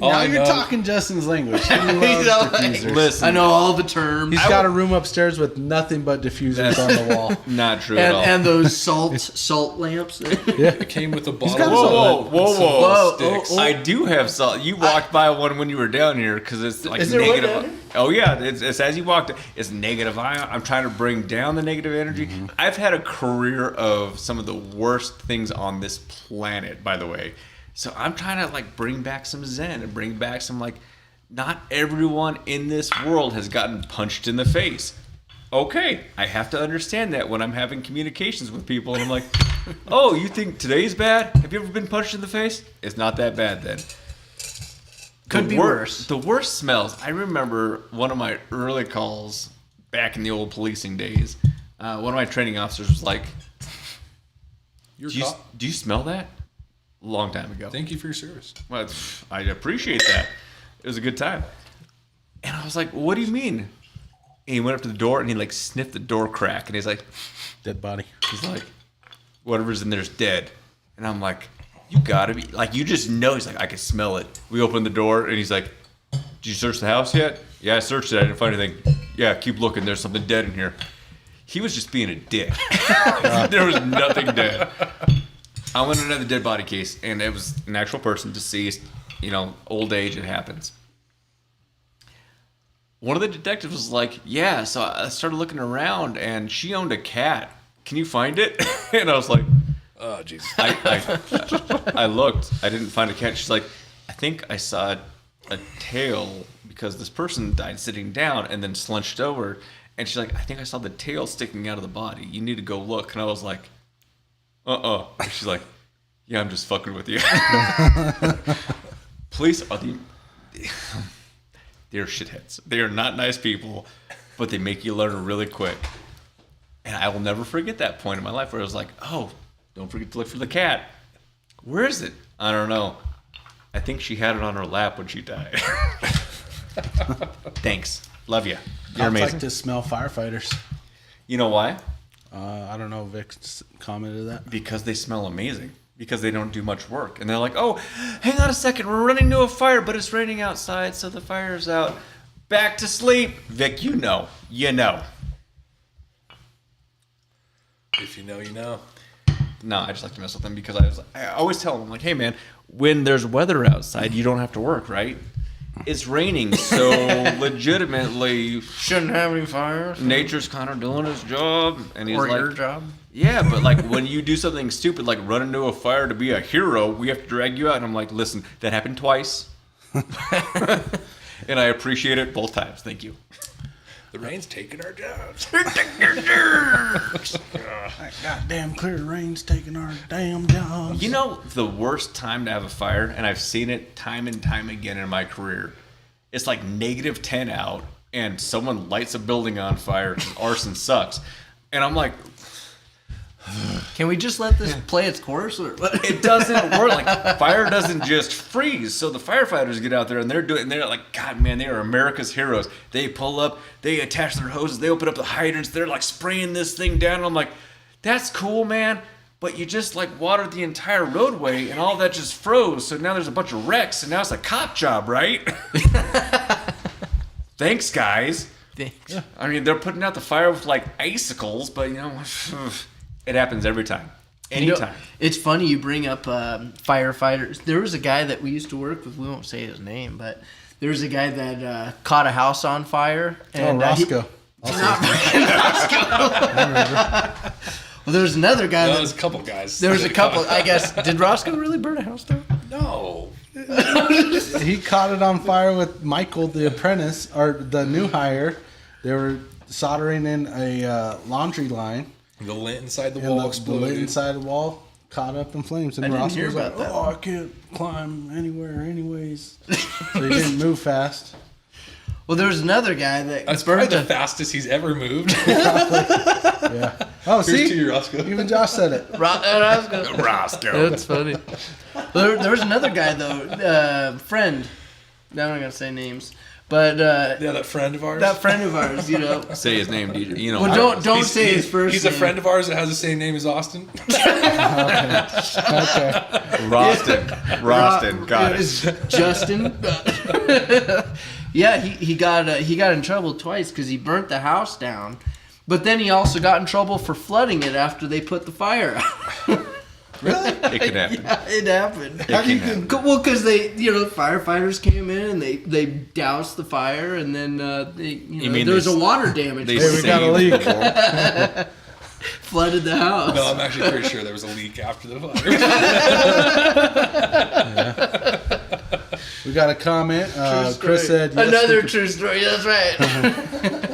All Now I you're know- talking Justin's language. He loves He's all like- diffusers. Listen, I know all the terms. He's got a room upstairs with nothing but diffusers on the wall. not true at all. and those salt lamps. It came with a bottle. got of some- salt whoa, and some whoa. sticks. I do have salt. You walked by one when you were down here because it's like Is there one negative. down here? Oh yeah, it's as you walked. It's negative ion. I'm trying to bring down the negative energy. I've had a career of some of the worst things on this planet, by the way. So I'm trying to like bring back some zen and bring back some like. Not everyone in this world has gotten punched in the face. Okay, I have to understand that when I'm having communications with people and I'm like, oh, you think today's bad? Have you ever been punched in the face? It's not that bad then. Could be worse. The worst smells. I remember one of my early calls back in the old policing days. One of my training officers was like, You're do caught. you smell that? A long time ago. Thank you for your service. Well, I appreciate that. It was a good time. And I was like, what do you mean? And he went up to the door and he like sniffed the door crack and he's like, Dead body. whatever's in there's dead. And I'm like, you gotta be, like, you just know. He's like, I can smell it. We opened the door and he's like, did you search the house yet? Yeah, I searched it. I didn't find anything. Yeah, keep looking. There's something dead in here. He was just being a dick. There was nothing dead. I went into the dead body case and it was an actual person, deceased. Old age, it happens. One of the detectives was like, yeah, so I started looking around and she owned a cat. Can you find it? And I was like, Oh, Jesus. I looked. I didn't find a cat. She's like, I think I saw a tail because this person died sitting down and then slunched over. And she's like, I think I saw the tail sticking out of the body. You need to go look. And I was like, And she's like, yeah, I'm just fucking with you. Police are they're shitheads. They are not nice people, but they make you learn really quick. And I will never forget that point in my life where I was like, oh, don't forget to look for the cat. Where is it? I don't know. I think she had it on her lap when she died. Thanks. Love you. You're I'd amazing. like to smell firefighters. You know why? I don't know. Vic commented that. Because they smell amazing. Because they don't do much work. And they're like, oh, hang on a second. We're running to a fire, but it's raining outside, so the fire's out. Back to sleep. Vic, you know. You know. If you know, you know. No, I just like to mess with them because I always tell them, I'm like, hey, man, when there's weather outside, you don't have to work, right? It's raining, so legitimately Shouldn't have any fires. nature's kind of doing its job. And he's Or like, your job. yeah, but like when you do something stupid, like run into a fire to be a hero, we have to drag you out. And I'm like, listen, that happened twice. And I appreciate it both times. Thank you. The rain's taking our jobs. That goddamn clear rain's taking our damn jobs. You know, the worst time to have a fire, and I've seen it time and time again in my career, it's like -10 out, and someone lights a building on fire because arson sucks. And I'm like, Can we just let this play its course? Or what? it doesn't work. Like, fire doesn't just freeze. So the firefighters get out there and they're like, God, man, they are America's heroes. They pull up, they attach their hoses, they open up the hydrants, they're like spraying this thing down. And I'm like, that's cool, man. But you just like watered the entire roadway and all that just froze. So now there's a bunch of wrecks and now it's a cop job, right? Thanks, guys. Thanks. I mean, they're putting out the fire with like icicles, but it happens every time. Anytime. It's funny you bring up firefighters. There was a guy that we used to work with. We won't say his name, but there was a guy that caught a house on fire. And, Roscoe. Not Roscoe. Well, there was another guy. There was a couple guys. There was a couple. I guess. Did Roscoe really burn a house down? No. He caught it on fire with Michael, the apprentice, or the new hire. They were soldering in a laundry line. The lint inside the And wall the exploded. lid inside the wall caught up in flames. And I didn't Ross hear was about like, that. "Oh, I can't climb anywhere, anyways." So he didn't move fast. Well, there was another guy that That's probably burned the fastest he's ever moved. Yeah. Oh, Here's to see, you, Roscoe. even Josh said it. Roscoe. Roscoe. That's funny. There was another guy though, friend. Now I'm not gonna say names, but Yeah, that friend of ours. that friend of ours, you know. Say his name, DJ. You know. Well, don't say his first He's name. a friend of ours that has the same name as Austin. Okay. Roston. Got it. It's Justin. Yeah, he got in trouble twice because he burnt the house down, but then he also got in trouble for flooding it after they put the fire out. Really? It can happen. Yeah, it happened. How do you can get- Well, because firefighters came in and they doused the fire, and then there was a water damage. They Hey, we got a leak. Flooded the house. No, I'm actually pretty sure there was a leak after the fire. We got a comment. Chris said, yes, Another we could, true story. That's right.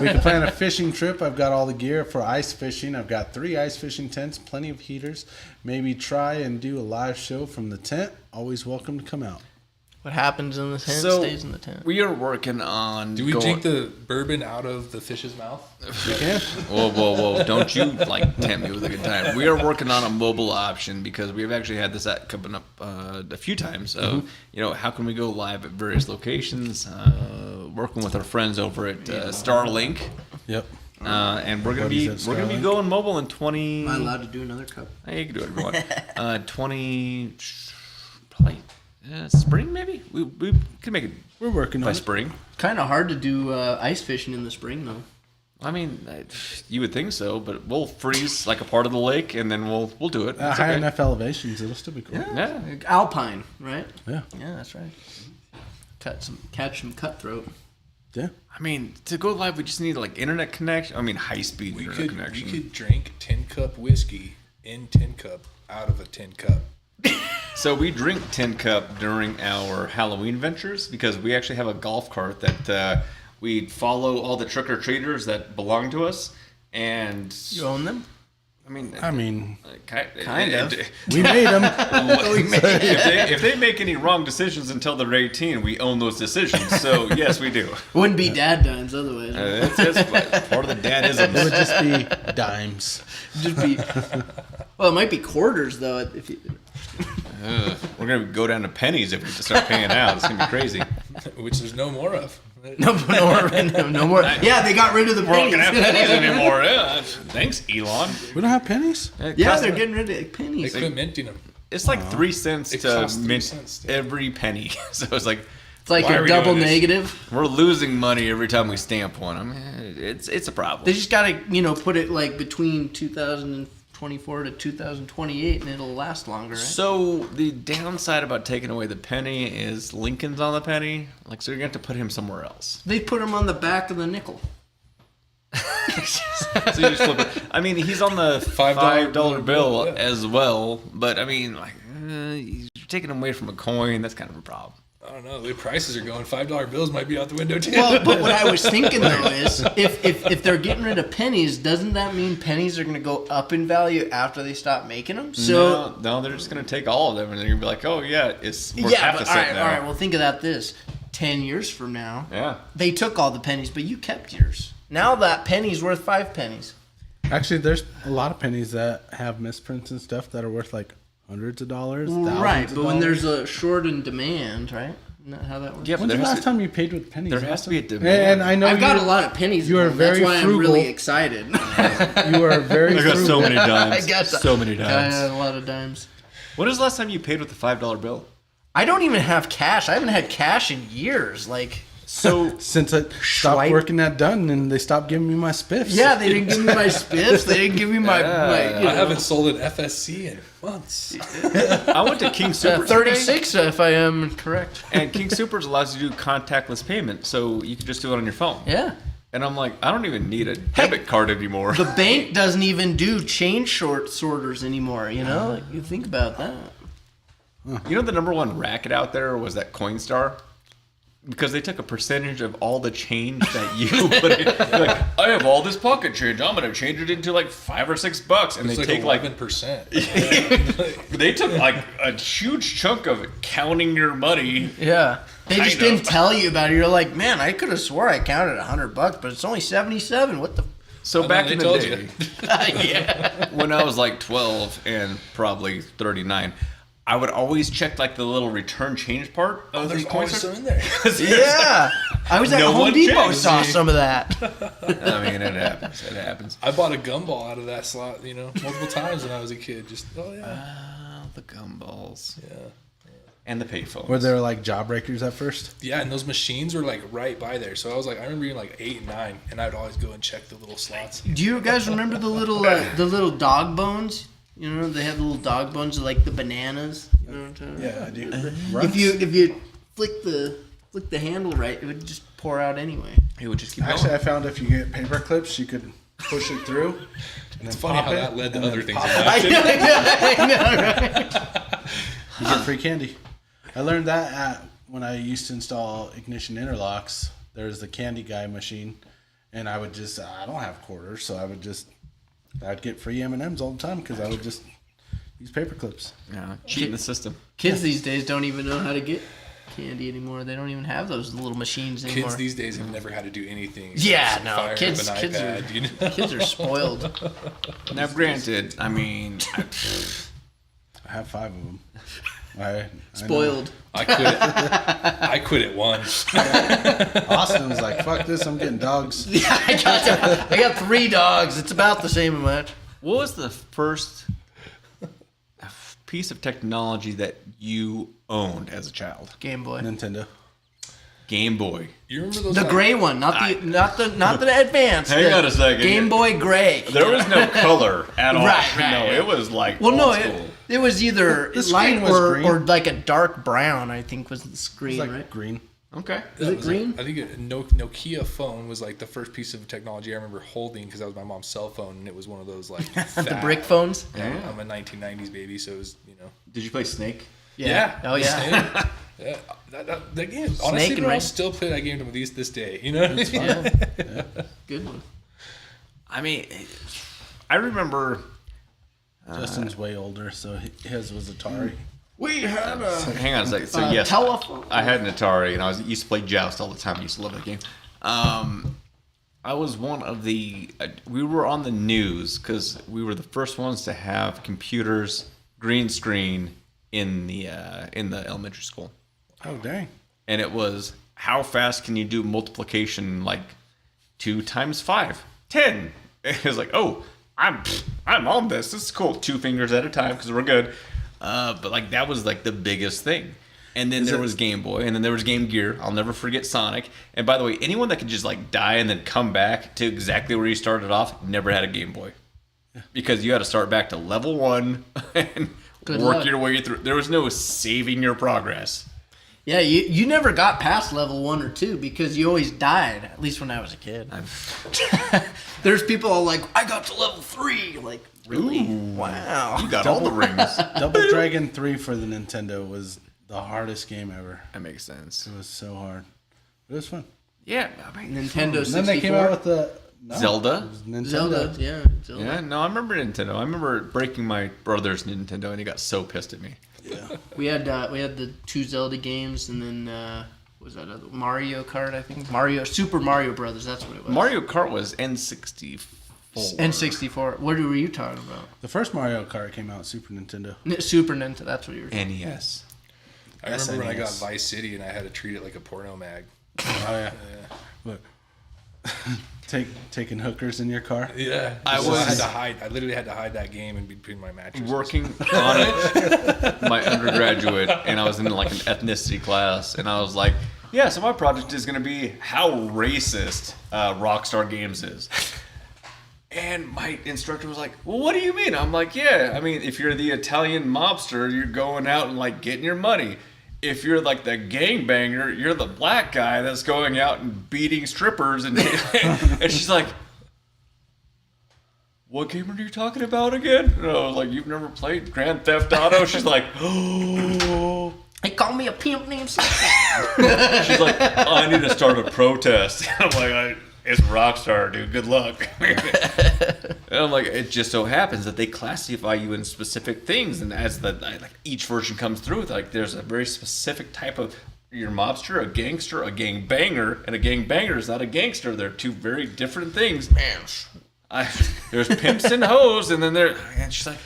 we can plan a fishing trip. I've got all the gear for ice fishing. I've got 3 ice fishing tents, plenty of heaters. Maybe try and do a live show from the tent. Always welcome to come out. What happens in the tent So stays in the tent. we are working on. Do we drink the bourbon out of the fish's mouth? You can. Whoa! Don't you tempt me with a good time? We are working on a mobile option because we've actually had this coming up a few times. So how can we go live at various locations? Working with our friends over at Starlink, Yep. and we're gonna Buddies be at Starlink. going mobile in 20. Am I allowed to do another cup? Hey, you can do whatever you want. 20, probably spring maybe. We can make it We're working by on it. spring. Kind of hard to do ice fishing in the spring though. I mean, you would think so, but we'll freeze like a part of the lake, and then we'll do it. At It's high okay. enough elevations, it'll still be cool. Yeah. Alpine, right? Yeah. Yeah, that's right. Catch some cutthroat. Yeah. I mean, to go live, we just need like internet connection. I mean, high speed We internet could connection. drink tin cup whiskey in tin cup out of a tin cup. So we drink tin cup during our Halloween ventures because we actually have a golf cart that we follow all the trick or treaters that belong to us, and You own them? I mean, Kind of. We made them. if they make any wrong decisions until they're 18, we own those decisions. So yes, we do. Wouldn't be DadDimes otherwise. That's part of the It would dadisms. just be dimes. Just be. Well, it might be quarters though. If you, We're gonna go down to pennies if we just start paying out. It's gonna be crazy. Which there's no more of. no more. Yeah, they got rid of the We're not pennies. gonna have pennies anymore. Yeah, thanks, Elon. We don't have pennies? Yeah, they're getting rid of pennies. They quit minting them. It's like 3 cents It to costs 3 mint cents, yeah. every penny. So it's like It's like why are a we double doing this? negative. We're losing money every time we stamp one. I mean, it's a problem. They just gotta, put it like between 2024 to 2028, and it'll last longer. Right? So the downside about taking away the penny is Lincoln's on the penny. Like, so you're gonna have to put him somewhere else. They put them on the back of the nickel. So you just flip it. I mean, he's on the $5 bill yeah. as well. But I mean, like, you're taking him away from a coin. That's kind of a problem. I don't know. The prices are going. $5 bills might be out the window too. Well, but what I was thinking though is, if they're getting rid of pennies, doesn't that mean pennies are going to go up in value after they stop making them? So No, they're just gonna take all of them, and they're gonna be like, oh yeah, it's worth half but a all cent right, now. all right. Well, think of that. 10 years from now, Yeah. they took all the pennies, but you kept yours. Now that penny's worth 5 pennies. Actually, there's a lot of pennies that have misprints and stuff that are worth like hundreds of dollars. Right, thousands but of when dollars. their a short in demand, right? Isn't that how that works? Yeah, but When's the there has last to, time you paid with pennies? there has to be a And demand. I know I've got you're- a lot of pennies. you are at home. That's very why frugal. I'm really excited. You are very I got so frugal. many dimes. I got so many I dimes. had a lot of dimes. When was the last time you paid with a $5 bill? I don't even have cash. I haven't had cash in years. Like, So Since I stopped Swipe. working at Dunn and they stopped giving me my spiffs. Yeah, they didn't give me my spiffs. They didn't give me my I haven't sold an FSC in months. I went to King Super 36, if I am correct. and King Supers allows you to do contactless payment, so you can just do it on your phone. Yeah. And I'm like, I don't even need a debit card anymore. The bank doesn't even do change sorters anymore, you know? Like, you think about that. You know the number one racket out there was that Coinstar? Because they took a percentage of all the change that you put in. Like, I have all this pocket change. I'm going to change it into like $5 or $6. And It's they like take like 11%. they took like a huge chunk of counting your money. Yeah. They just Kind of. didn't tell you about it. You're like, man, I could have swore I counted $100, but it's only 77. What the? So back they in the told day, Yeah. when I was like 12 and probably 39, I would always check like the little return change part of There's these always coins. some in there. Yeah. I was at No Home one Depot, checks. saw some of that. I mean, it happens. It happens. I bought a gumball out of that slot, multiple times when I was a kid. Just, The gumballs yeah. and the payphones. Were there like jawbreakers at first? Yeah, and those machines were like right by there. So I was like, I remember being like 8 and 9, and I'd always go and check the little slots. Do you guys remember the little dog bones? You know, they had the little dog bones like the bananas. You know what I'm talking about? Yeah, I do. If you flick the handle right, it would just pour out anyway. It would just keep going. Actually, I found if you get paper clips, you could push it through. And It's then funny pop how it, that led to and then other things. pop in it. life. I know, right? You get free candy. I learned that when I used to install ignition interlocks. There's the candy guy machine, and I would just I don't have quarters, so I'd get free M&Ms all the time because I would just use paper clips. Yeah, cheating the system. Kids these days don't even know how to get candy anymore. They don't even have those little machines anymore. Kids these days have never had to do anything. Yeah, except no, fire kids- up an kids iPad, are- you know? Kids are spoiled. Now, granted, I mean, I have 5 of them. I know. Spoiled. I quit at 1. Austin was like, "Fuck this! I'm getting dogs." Yeah, I got 3 dogs. It's about the same amount. what was the first piece of technology that you owned as a child? Game Boy. Nintendo. Game Boy. You remember those? The like, gray one, not the advanced. Hang the on a second. Game Boy Gray. There was no color at all. Right, No, right. it was like Well, no, old school. it was either The screen light was or, green. or like a dark brown. I think was the It's screen, like right? green. Okay. Is it green? I think a Nokia phone was like the first piece of technology I remember holding because that was my mom's cell phone, and it was one of those like The fat- brick phones. Yeah, I'm a 1990s baby, so it was Did you play Snake? Yeah. Oh yeah. Snake. Yeah, that game. Honestly, Snake and bro, I'll Ring. still play that game to this day. You know what I mean? Yeah. Good one. I mean, I remember. Justin's way older, so his was Atari. We had a Hang on a second. So yes, telephone. I had an Atari, and I used to play Joust all the time. I used to love that game. I was one of the. We were on the news because we were the first ones to have computers, green screen in the elementary school, Oh dang! and it was how fast can you do multiplication like 2 times 5, 10. It was like, oh, I'm on this. This is cool. 2 fingers at a time because we're good. But like that was like the biggest thing. And then there was Game Boy, and then there was Game Gear. I'll never forget Sonic. And by the way, anyone that could just like die and then come back to exactly where you started off never had a Game Boy, because you had to start back to level 1 and Good work luck. your way through. There was no saving your progress. Yeah, you never got past level 1 or 2 because you always died. At least when I was a kid. There's people all like, I got to level 3. Like, really? Wow. You got all the rings. Double Dragon 3 for the Nintendo was the hardest game ever. That makes sense. It was so hard. It was fun. Yeah, I mean, Nintendo 64. And then they came out with the Zelda? it was Nintendo. Zelda. Yeah, Zelda. yeah. No, I remember Nintendo. I remember breaking my brother's Nintendo, and he got so pissed at me. Yeah. We had the 2 Zelda games, and then what was that other Mario Kart? I think Super Mario Brothers. That's what it was. Mario Kart was N64. N64. What were you talking about? The first Mario Kart came out Super Nintendo. Super Nintendo. That's what you were. NES. I remember when I got SNES. Vice City and I had to treat it like a porno mag. Oh yeah. Look. Taking hookers in your car. Yeah, I So was- had to hide. I literally had to hide that game in between my mattresses. Working on it, my undergraduate, and I was in like an ethnicity class, and I was like, Yeah, so my project is going to be how racist Rockstar Games is. And my instructor was like, well, what do you mean? I'm like, yeah, I mean, if you're the Italian mobster, you're going out and, like, getting your money. If you're, like, the gangbanger, you're the black guy that's going out and beating strippers. And she's like, what game are you talking about again? And I was like, you've never played Grand Theft Auto? She's like, oh. They call me a pimp named Satan. She's like, oh, I need to start a protest. I'm like, it's Rockstar, dude. Good luck. And I'm like, it just so happens that they classify you in specific things, and as like each version comes through, like there's a very specific type of you're a mobster, a gangster, a gangbanger, and a gangbanger is not a gangster. They're two very different things. Man, there's pimps and hoes, and then and she's like,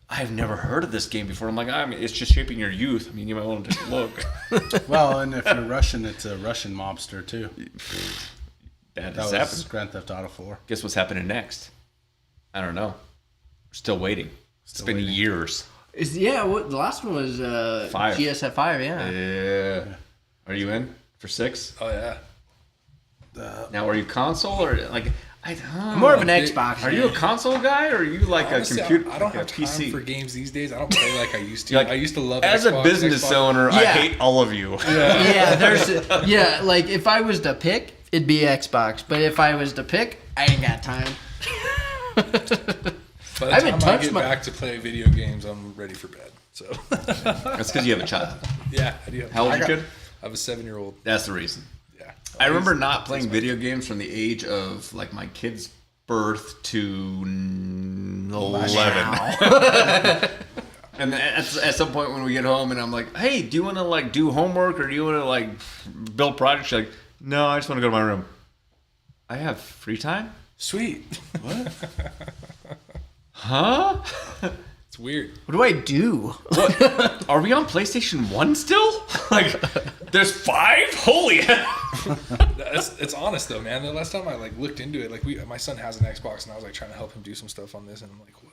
I've never heard of this game before. I'm like, I mean, it's just shaping your youth. I mean, you might want to take a look. Well, and if you're Russian, it's a Russian mobster too. That was happened. Grand Theft Auto 4. Guess what's happening next? I don't know. We're still waiting. It's been years. The last one was 5. GSF 5, yeah. Yeah. Are you in for 6? Oh yeah. Now, are you console or like? I'm more of an Xbox. Are you a console guy or are you like Honestly, a computer? I don't like have a PC? time for games these days. I don't play like I used to. Like, I used to love as Xbox, a business owner, I Yeah. hate all of you. Yeah, like if I was to pick, it'd be Xbox. But if I was to pick, I ain't got time. By the I haven't time I touched get my- back to play video games, I'm ready for bed. So That's because you have a child. yeah, I do. Have How old your kid? I have a 7-year-old. That's the reason. Yeah. I remember not playing video games from the age of like my kid's birth to 11. And then at some point when we get home and I'm like, hey, do you want to like do homework or do you want to like build projects? She's like, no, I just want to go to my room. I have free time? Sweet. What? Huh? It's weird. What do I do? What? Are we on PlayStation 1 still? Like, there's 5? Holy hell. It's honest though, man. The last time I like looked into it, like my son has an Xbox, and I was like trying to help him do some stuff on this, and I'm like, what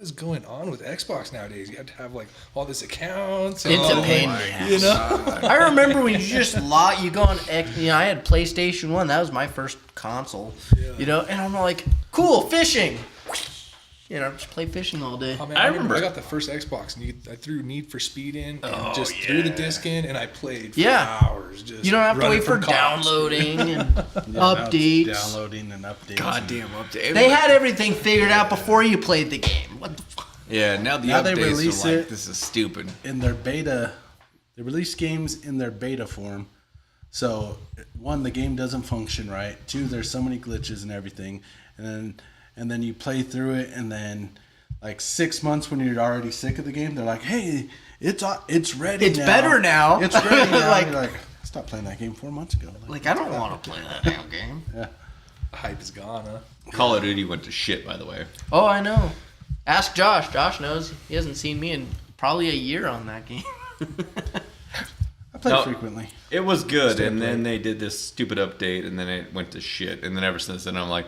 is going on with Xbox nowadays? You have to have like all this accounts. And It's a pain. You know. I remember when you just you go on I had PlayStation 1. That was my first console. Yeah. And I'm like, cool, fishing. Just play fishing all day. Oh, man, I I remember. got the first Xbox, and I threw Need for Speed in, and just threw the disc in, and I played for hours. Just you don't have to running wait for from cops. downloading and updates. Downloading and updating. Goddamn update. They had everything figured out before you played the game. What the fuck? Yeah, now the Now they updates release are like, it. this is stupid. In their beta, they release games in their beta form. So, 1, the game doesn't function right. 2, there's so many glitches and everything. And then you play through it, and then like 6 months when you're already sick of the game, they're like, "Hey, it's ready. It's now. better now." It's ready now." Like- You're like, "Stop playing that game 4 months ago." Like, I don't want to play that damn game. Yeah. The hype is gone, huh? Call of Duty went to shit, by the way. Oh, I know. Ask Josh. Josh knows. He hasn't seen me in probably a year on that game. I play No. frequently. It was good, Still and play. then they did this stupid update, and then it went to shit. And then ever since then, I'm like,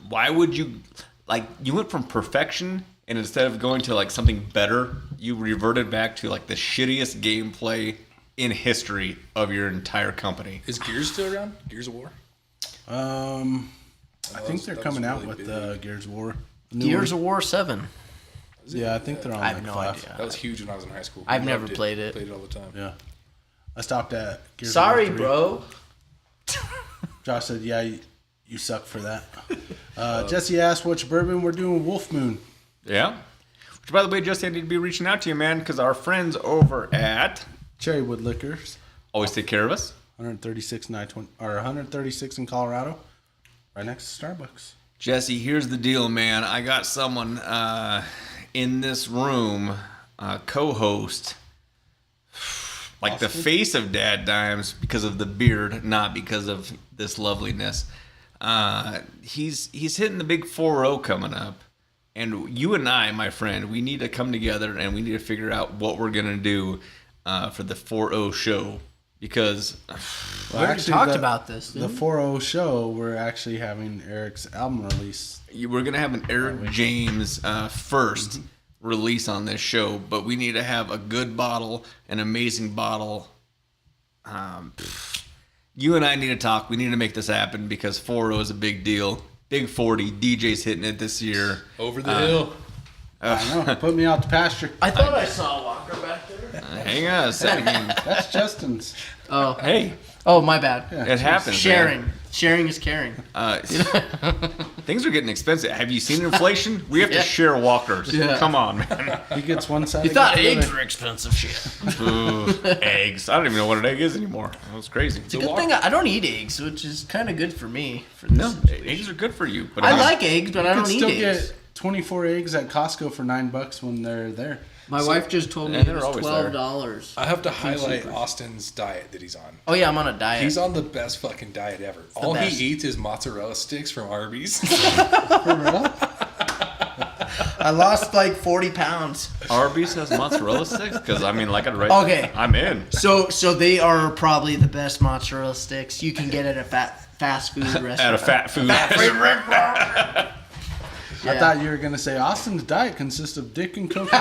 why would you, like, you went from perfection, and instead of going to, like, something better, you reverted back to, like, the shittiest gameplay in history of your entire company. Is Gears still around? Gears of War? I think they're that coming was out really with Gears of War. Gears of War 7. Yeah, I think they're on I have like no 5. idea. That was huge when I was in high school. I've Loved never played it. Played it all the time. Yeah. I stopped at Gears Sorry, of War 3. bro. Josh said, "Yeah, you suck for that." Jesse asked which bourbon we're doing Wolf Moon. Yeah. Which, by the way, Jesse, I need to be reaching out to you, man, because our friends over at Cherrywood Liquors, Always Take Care of Us. 136 in Colorado, right next to Starbucks. Jesse, here's the deal, man. I got someone in this room, co-host, like the face of DadDimes because of the beard, not because of this loveliness. He's hitting the big 4-0 coming up. And you and I, my friend, we need to come together and we need to figure out what we're going to do for the 4-0 show. Because We already talked about this, The didn't we? 4-0 show, we're actually having Eric's album release. we're going to have an Eric James first release on this show, but we need to have a good bottle, an amazing bottle, You and I need to talk. We need to make this happen because 4-0 is a big deal. Big 40. DJ's hitting it this year. Over the hill. I know. Put me out to pasture. I thought I saw a walker back there. Hang on a second. That's Justin's. Oh, Hey, oh, my bad. Yeah. it happens. Sharing. Man. Sharing is caring. Things are getting expensive. Have you seen inflation? We have to share walkers. Yeah. Come on, man. He gets one side. You thought eggs were expensive shit. Ooh, eggs. I don't even know what an egg is anymore. That was crazy. It's a good thing I don't eat eggs, which is kind of good for me. For this No, situation. eggs are good for you. But I like eggs, but I You don't could eat still eggs. get 24 eggs at Costco for $9 when they're there. My wife just told me Yeah, it they're was always there. $12. I have to highlight Austin's diet that he's on. Oh yeah, I'm on a diet. He's on the best fucking diet ever. All best. he eats is mozzarella sticks from Arby's. For real? I lost like 40 pounds. Arby's has mozzarella sticks? Because, I mean, like I'd write. Okay. I'm in. So they are probably the best mozzarella sticks you can get at a fast food restaurant. At a fat food restaurant. I thought you were going to say Austin's diet consists of dick and cocaine.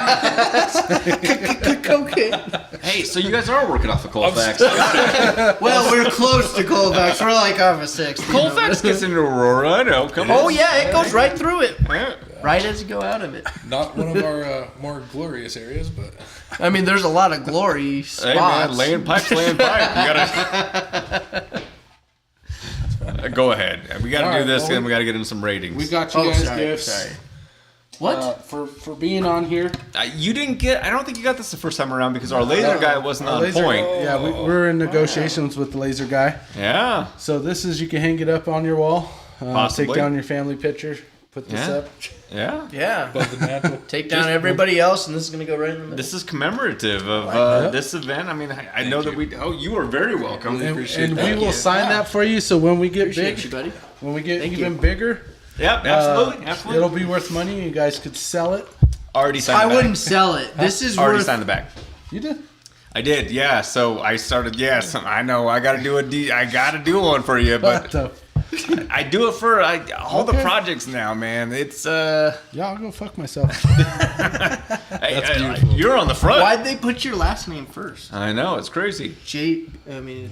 cocaine. Hey, so you guys are working off of Colfax. Well, we're close to Colfax. We're like off a 6. Colfax gets into Aurora. I know. Come on. Oh yeah, it goes right through it. Yeah. Right as you go out of it. Not one of our more glorious areas, but I mean, there's a lot of glory spots. Hey, man, laying pipe. You gotta... Go ahead. We got to All do right, this, well, and we got to get into some ratings. We got you guys sorry, gifts. sorry. What? For being on here. You didn't get... I don't think you got this the first time around because our laser guy wasn't on Laser- point. Yeah, we're in negotiations with the laser guy. Yeah. So this is, you can hang it up on your wall. Possibly. Take down your family picture. Put this Yeah. up. Yeah. Yeah. above the mantle. Take down everybody else, and this is gonna go right in the middle. This is commemorative of that. this event. I mean, I know that we... Oh, you are very welcome. And, appreciate and that. we will sign that for you. So when we get Appreciate big, you, buddy. when we get Thank even you. bigger, Yep, absolutely. Absolutely. it'll be worth money. You guys could sell it. Already signed I the back. wouldn't sell it. This is Already worth. signed the back. You did. I did, yeah. So I started, yes. I know. I got to do I got to do one for you, but I do it for all the Okay. projects now, man. It's Yeah, I'll go fuck myself. hey, you're on the front. Why'd they put your last name first? I know, it's crazy. I mean,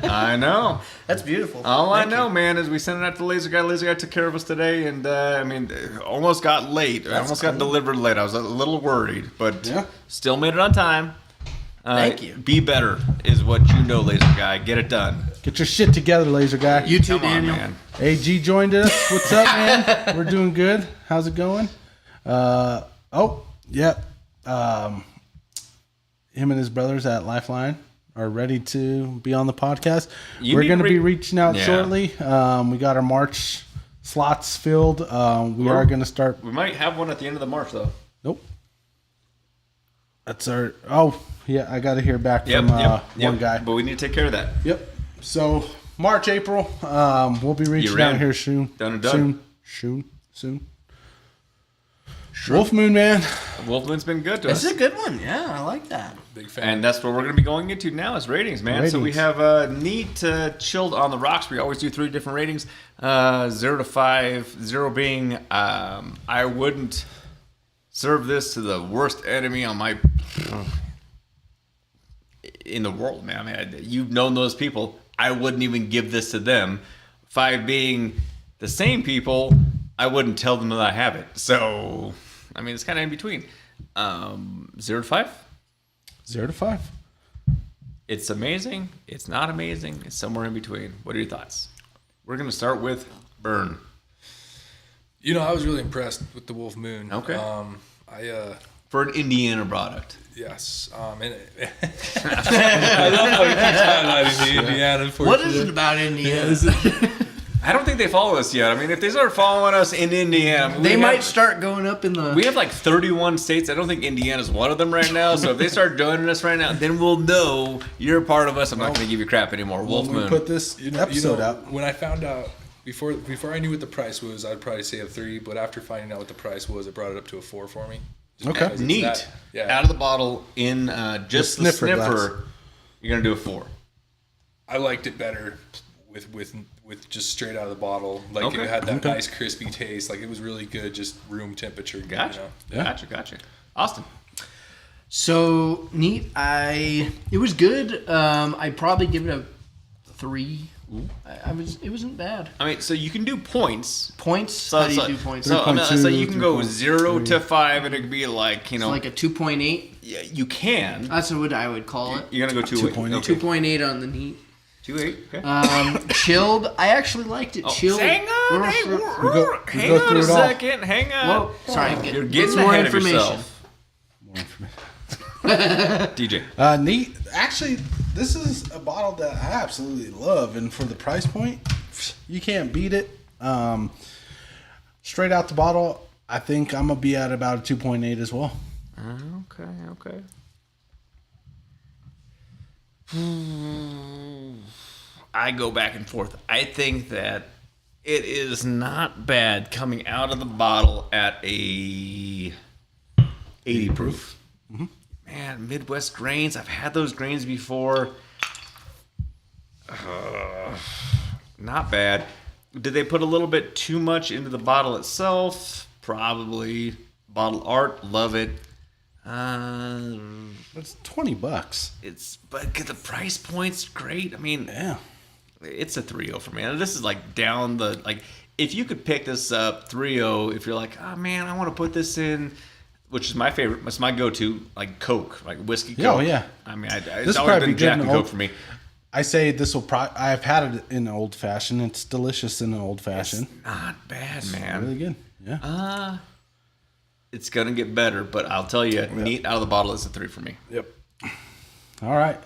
I know. that's beautiful. All I Thank know, man, is we sent it out to the laser guy. Laser guy took care of us today, and I mean, almost got late. Almost got delivered late. I was a little worried, but Yeah. still made it on time. Thank you. Be better is what you know, laser guy. Get it done. Get your shit together, laser guy. You too, Come on, Daniel. man. AG joined us. What's up, man? We're doing good. How's it going? Yeah. Him and his brothers at Lifeline are ready to be on the podcast. You We're need going to to be reaching out Yeah. shortly. We got our March slots filled. We are going to start. We might have one at the end of the March, though. Nope. That's our. Oh, yeah. I got to hear back Yep, from yep. one guy. But we need to take care of that. Yep. So March, April. We'll be reaching You're out in. here soon. Done and done. Soon. Wolf Moon, man. Wolfman's been good to This us. is a good one. Yeah, I like that. Big fan. And that's what we're going to be going into now is ratings, man. So we Ratings. have neat chilled on the rocks. We always do 3 different ratings. 0 to 5. 0 being I wouldn't serve this to the worst enemy on my in the world, man. I mean, you've known those people. I wouldn't even give this to them. 5 being the same people. I wouldn't tell them that I have it. So, I mean, it's kind of in between. 0 to 5. 0 to 5. It's amazing. It's not amazing. It's somewhere in between. What are your thoughts? We're going to start with Burn. You know, I was really impressed with the Wolf Moon. Okay. For an Indiana product. yes. And I love how he keeps highlighting the Indiana. What is it about Indiana? I don't think they follow us yet. I mean, if they start following us in Indiana, They might start going up in the. We have like 31 states. I don't think Indiana's one of them right now. So if they start joining us right now, then we'll know you're a part of us. I'm not going to give you crap anymore. Wolf When we Moon. put this episode out. When I found out before I knew what the price was, I'd probably say a 3. But after finding out what the price was, it brought it up to a 4 for me. Just Okay. because it's Neat. that- yeah. Out of the bottle in just the sniffer glass. sniffer. You're going to do a 4. I liked it better with just straight out of the bottle. Like Okay. it had that nice crispy taste. Like it was really good, just room temperature. Gotcha. You know? Gotcha. Austin. So neat. It was good. I'd probably give it a 3. It wasn't bad. I mean, so you can do points. Points? How do you do points? So 3.2, you can go 0 to 5, and it could be like, you know, Like a 2.8. yeah, you can. That's what I would call it. You're gonna go 2.8. 2.8 on the neat. 2.8. Okay. Chilled. I actually liked it. Chilled. Hang on, hang go on through a it all. second. Hang on. Whoa, sorry, You're get getting some more ahead of information. yourself. More information. DJ. Neat. Actually, this is a bottle that I absolutely love, and for the price point, you can't beat it. Straight out the bottle, I think I'm gonna be at about a 2.8 as well. Okay. I go back and forth. I think that it is not bad coming out of the bottle at a 80 proof. Mm-hmm. Man, Midwest grains. I've had those grains before. Not bad. Did they put a little bit too much into the bottle itself? Probably. Bottle art, love it. It's $20. But the price point's great. I mean, Yeah. it's a 3.0 for me. And this is like down the if you could pick this up 3.0, if you're like, oh man, I want to put this in, which is my favorite. It's my go-to, like Coke, like whiskey Coke. Oh, yeah. I mean, This it's always probably been be Jack good and in Coke for me. I say this will probably. I've had it in an old fashioned. It's delicious in an old fashioned. Not bad, man. Really good. Yeah. It's gonna get better, but I'll tell you, neat out of the bottle is a 3 for me. Yep. All right.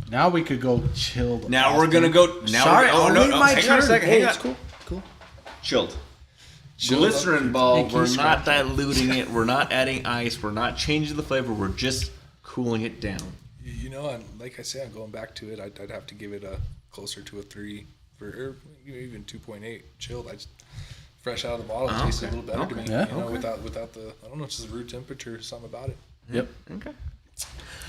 Now we could go chilled. Now we're gonna go. Now Sorry, oh I'll no, wait no, my hang turn. on a second. Hey, Hang it's on. cool. Chilled. Chilled Glycerin ball. Hey, We're keep not scratching. diluting it. We're not adding ice. We're not changing the flavor. We're just cooling it down. You know, and like I said, I'm going back to it. I'd have to give it a closer to a 3 or even 2.8. Chilled. Fresh out of the bottle, it tasted a little better to me. Yeah. You know, without the I don't know, it's just room temperature, something about it. Yep. Okay.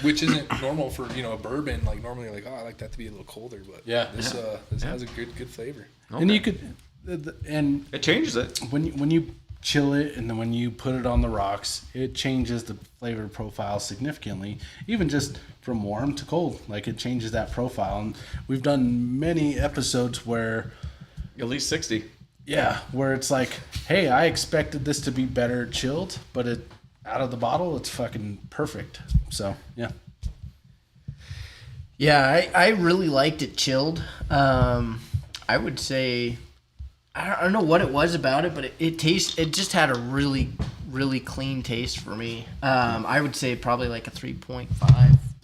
Which isn't normal for a bourbon. Like normally, like I like that to be a little colder, but this has a good flavor. And you could, and It changes it. when you chill it and then when you put it on the rocks, it changes the flavor profile significantly. Even just from warm to cold, like it changes that profile. And we've done many episodes where, At least 60. where it's like, hey, I expected this to be better chilled, but it out of the bottle, it's fucking perfect. So yeah. Yeah, I really liked it chilled. I would say I don't know what it was about it, but it just had a really, really clean taste for me. I would say probably like a 3.5.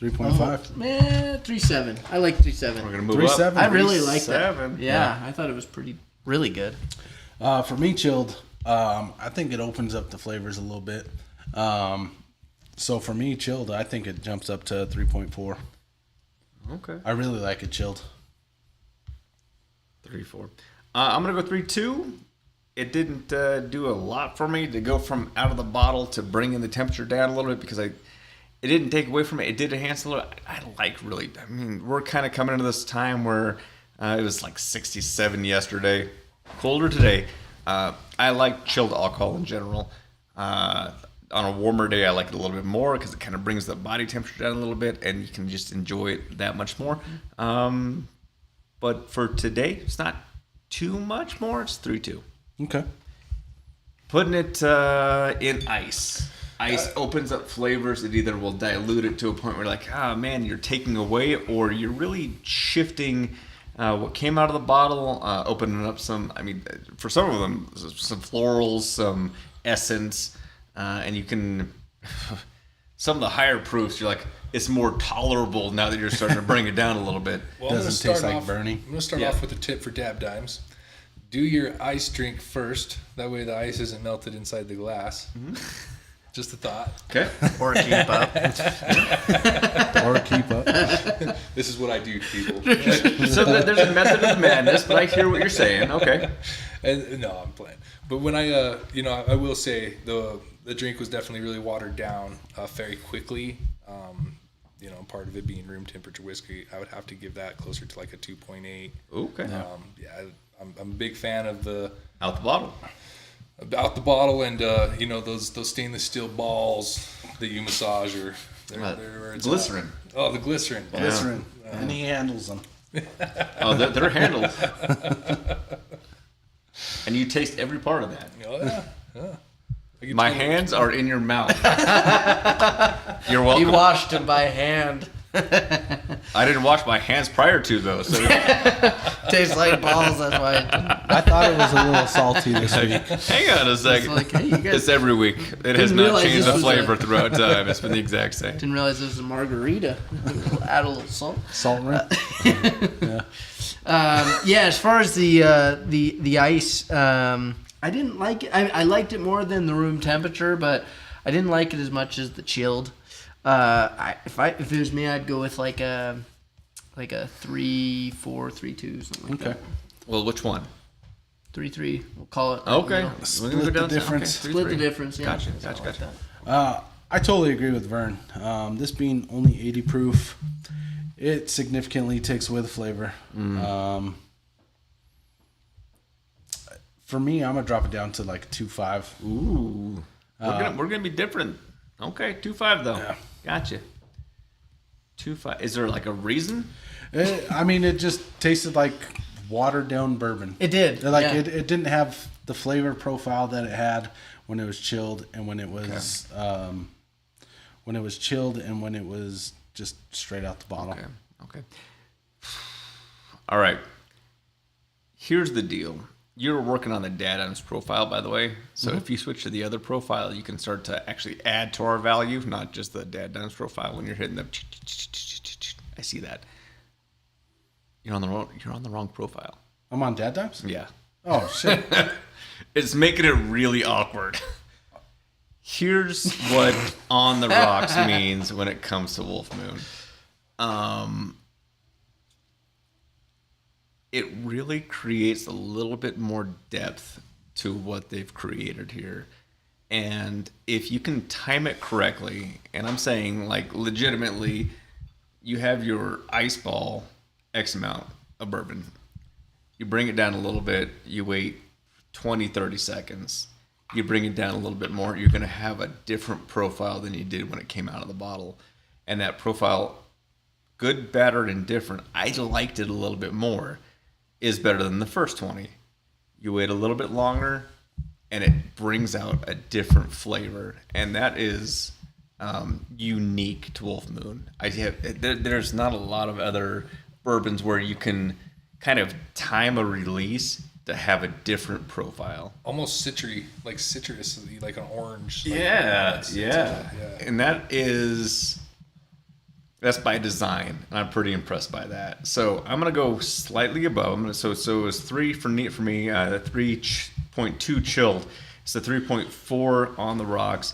3.5. 3.7. I like 3.7. We're gonna move 3.7. up. I really liked it. 3.7. Yeah, I thought it was really good. For me, chilled, I think it opens up the flavors a little bit. So for me, chilled, I think it jumps up to 3.4. Okay. I really like it chilled. 3.4. I'm gonna go 3.2. It didn't do a lot for me to go from out of the bottle to bringing the temperature down a little bit because it didn't take away from it. It did enhance a little. I mean, we're kind of coming into this time where it was like 67 yesterday, colder today. I like chilled alcohol in general. On a warmer day, I like it a little bit more because it kind of brings the body temperature down a little bit, and you can just enjoy it that much more. But for today, it's not too much more. It's 3.2. Okay. Putting it in ice. Ice opens up flavors. It either will dilute it to a point where you're like, oh man, you're taking away, or you're really shifting what came out of the bottle, opening up some, I mean, for some of them, some florals, some essence, and you can, some of the higher proofs, you're like, it's more tolerable now that you're starting to bring it down a little bit. Well, Doesn't taste like burning. I'm gonna start off with a tip for DadDimes. Do your ice drink first. That way the ice isn't melted inside the glass. Mm-hmm. Just a thought. Okay. Or keep up. Or keep up. This is what I do, people. So there's a method of madness, but I hear what you're saying. Okay. And, no, I'm playing. But when I will say the drink was definitely really watered down very quickly. Part of it being room temperature whiskey, I would have to give that closer to like a 2.8. Okay. I'm a big fan of the Out the bottle. about the bottle and those stainless steel balls that you massage or They're where it's Glycerin. at. Oh, the glycerin. Glycerin. And he handles them. Oh, they're handled. And you taste every part of that. Oh, yeah. Yeah. My hands are in your mouth. You're welcome. He washed him by hand. I didn't wash my hands prior to, though. So Tastes like balls, that's why. I thought it was a little salty this week. hang on a second. Like, hey, you guys It's every week. It has not realize changed this the was flavor throughout time. It's been the exact same. didn't realize this was a margarita. Add a little salt. Salt rim. Yeah, as far as the ice, I didn't like it. I liked it more than the room temperature, but I didn't like it as much as the chilled. If it was me, I'd go with like a 3-4, 3-2, something like that. Well, which one? 3-3. We'll call it. Okay. You know, Split the difference. Okay, 3-3. split the difference. Yeah. Gotcha. Something Gotcha. like that. I totally agree with Vern. This being only 80 proof, it significantly takes away the flavor. For me, I'm gonna drop it down to like 2.5. Ooh. We're gonna be different. Okay, 2.5 though. Yeah. Gotcha. 2.5. Is there like a reason? I mean, it just tasted like watered down bourbon. It did. Like yeah. it didn't have the flavor profile that it had when it was chilled and when it was chilled and when it was just straight out the bottle. Okay. All right. Here's the deal. You're working on the DadDimes profile, by the way. So if you switch to the other profile, you can start to actually add to our value, not just the DadDimes profile. When you're hitting the, I see that. You're on the wrong profile. I'm on DadDimes? Yeah. Oh shit. It's making it really awkward. Here's what on the rocks means when it comes to Wolf Moon. It really creates a little bit more depth to what they've created here. And if you can time it correctly, and I'm saying like legitimately, you have your ice ball X amount of bourbon. You bring it down a little bit, you wait 20, 30 seconds. You bring it down a little bit more, you're going to have a different profile than you did when it came out of the bottle. And that profile, good, bad, or indifferent, I liked it a little bit more, is better than the first 20. You wait a little bit longer, and it brings out a different flavor. And that is unique to Wolf Moon. There's not a lot of other bourbons where you can kind of time a release to have a different profile. Almost citry, like citrus, like an orange. Like Yeah. And that's by design. And I'm pretty impressed by that. So I'm gonna go slightly above. So it was 3 for me. 3.2 chilled. It's the 3.4 on the rocks.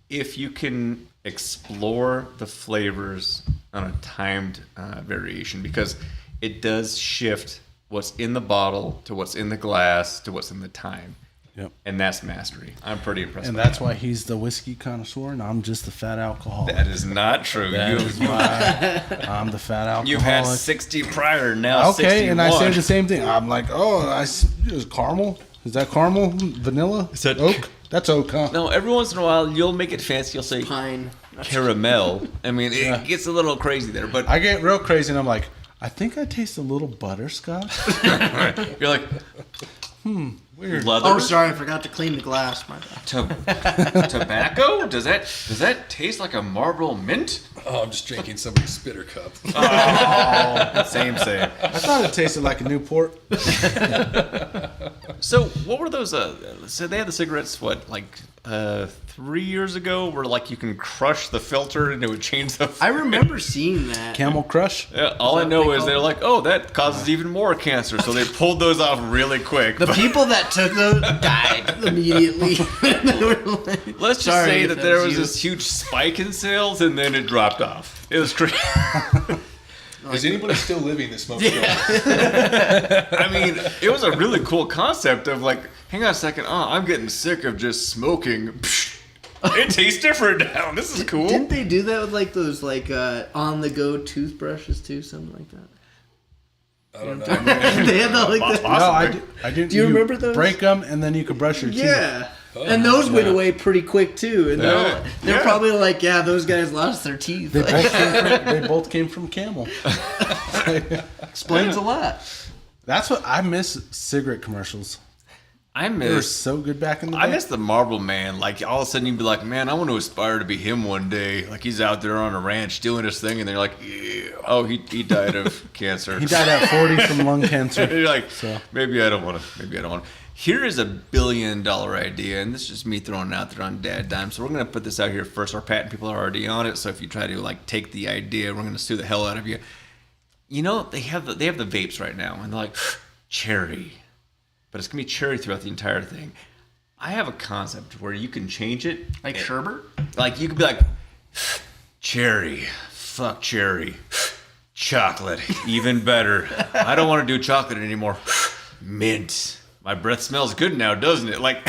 If you can explore the flavors on a timed variation, because it does shift what's in the bottle to what's in the glass to what's in the time. Yep. And that's mastery. I'm pretty impressed. And by that's that. why he's the whiskey connoisseur and I'm just the fat alcoholic. That is not true. That is why I'm the fat alcoholic. You've had 60 prior, now 61. Okay, and I say the same thing. I'm like, is caramel? Is that caramel? Vanilla? Is that oak? That's oak, huh? No, every once in a while, you'll make it fancy. You'll say Pine. caramel. I mean, it gets a little crazy there, but I get real crazy and I'm like, I think I taste a little butterscotch. you're like, Weird. leather? Oh, sorry, I forgot to clean the glass. My bad. Tobacco? Does that taste like a Marlboro Mint? Oh, I'm just drinking somebody's spitter cup. Same. I thought it tasted like a Newport. So what were those? So they had the cigarettes. What, like 3 years ago, where like you can crush the filter and it would change the. I remember seeing that. Camel Crush. Yeah, all I know is they're like, oh, that causes even more cancer. So they pulled those off really quick. The people that took those died immediately. They were like, Let's just sorry say if that there was you. this huge spike in sales and then it dropped off. It was crazy. Is anybody still living this smoke? Yeah. I mean, it was a really cool concept of like, hang on a second, I'm getting sick of just smoking. It tastes different now. This is cool. Didn't they do that with like those like on-the-go toothbrushes too, something like that? I don't know. They had that like that. No, I didn't. Do you remember those? Break them and then you could brush your teeth. Yeah. And those went away pretty quick too. And they're probably like, yeah, those guys lost their teeth. They both came from camel. Explains a lot. That's what I miss. Cigarette commercials. I They were miss. so good back in the day. I miss the Marlboro Man. Like all of a sudden you'd be like, man, I want to aspire to be him one day. Like he's out there on a ranch doing his thing, and they're like, yeah. Oh, he died of cancer. He died at 40 from lung cancer. You're like, So. maybe I don't want to. Maybe I don't want to. Here is $1 billion idea, and this is just me throwing it out there on DadDimes. So we're gonna put this out here first. Our patent people are already on it. So if you try to like take the idea, we're gonna sue the hell out of you. You know they have the vapes right now, and they're like cherry, but it's gonna be cherry throughout the entire thing. I have a concept where you can change it, Like sherbet? like you could be like cherry, fuck cherry, chocolate, even better. I don't want to do chocolate anymore. Mint. My breath smells good now, doesn't it? Like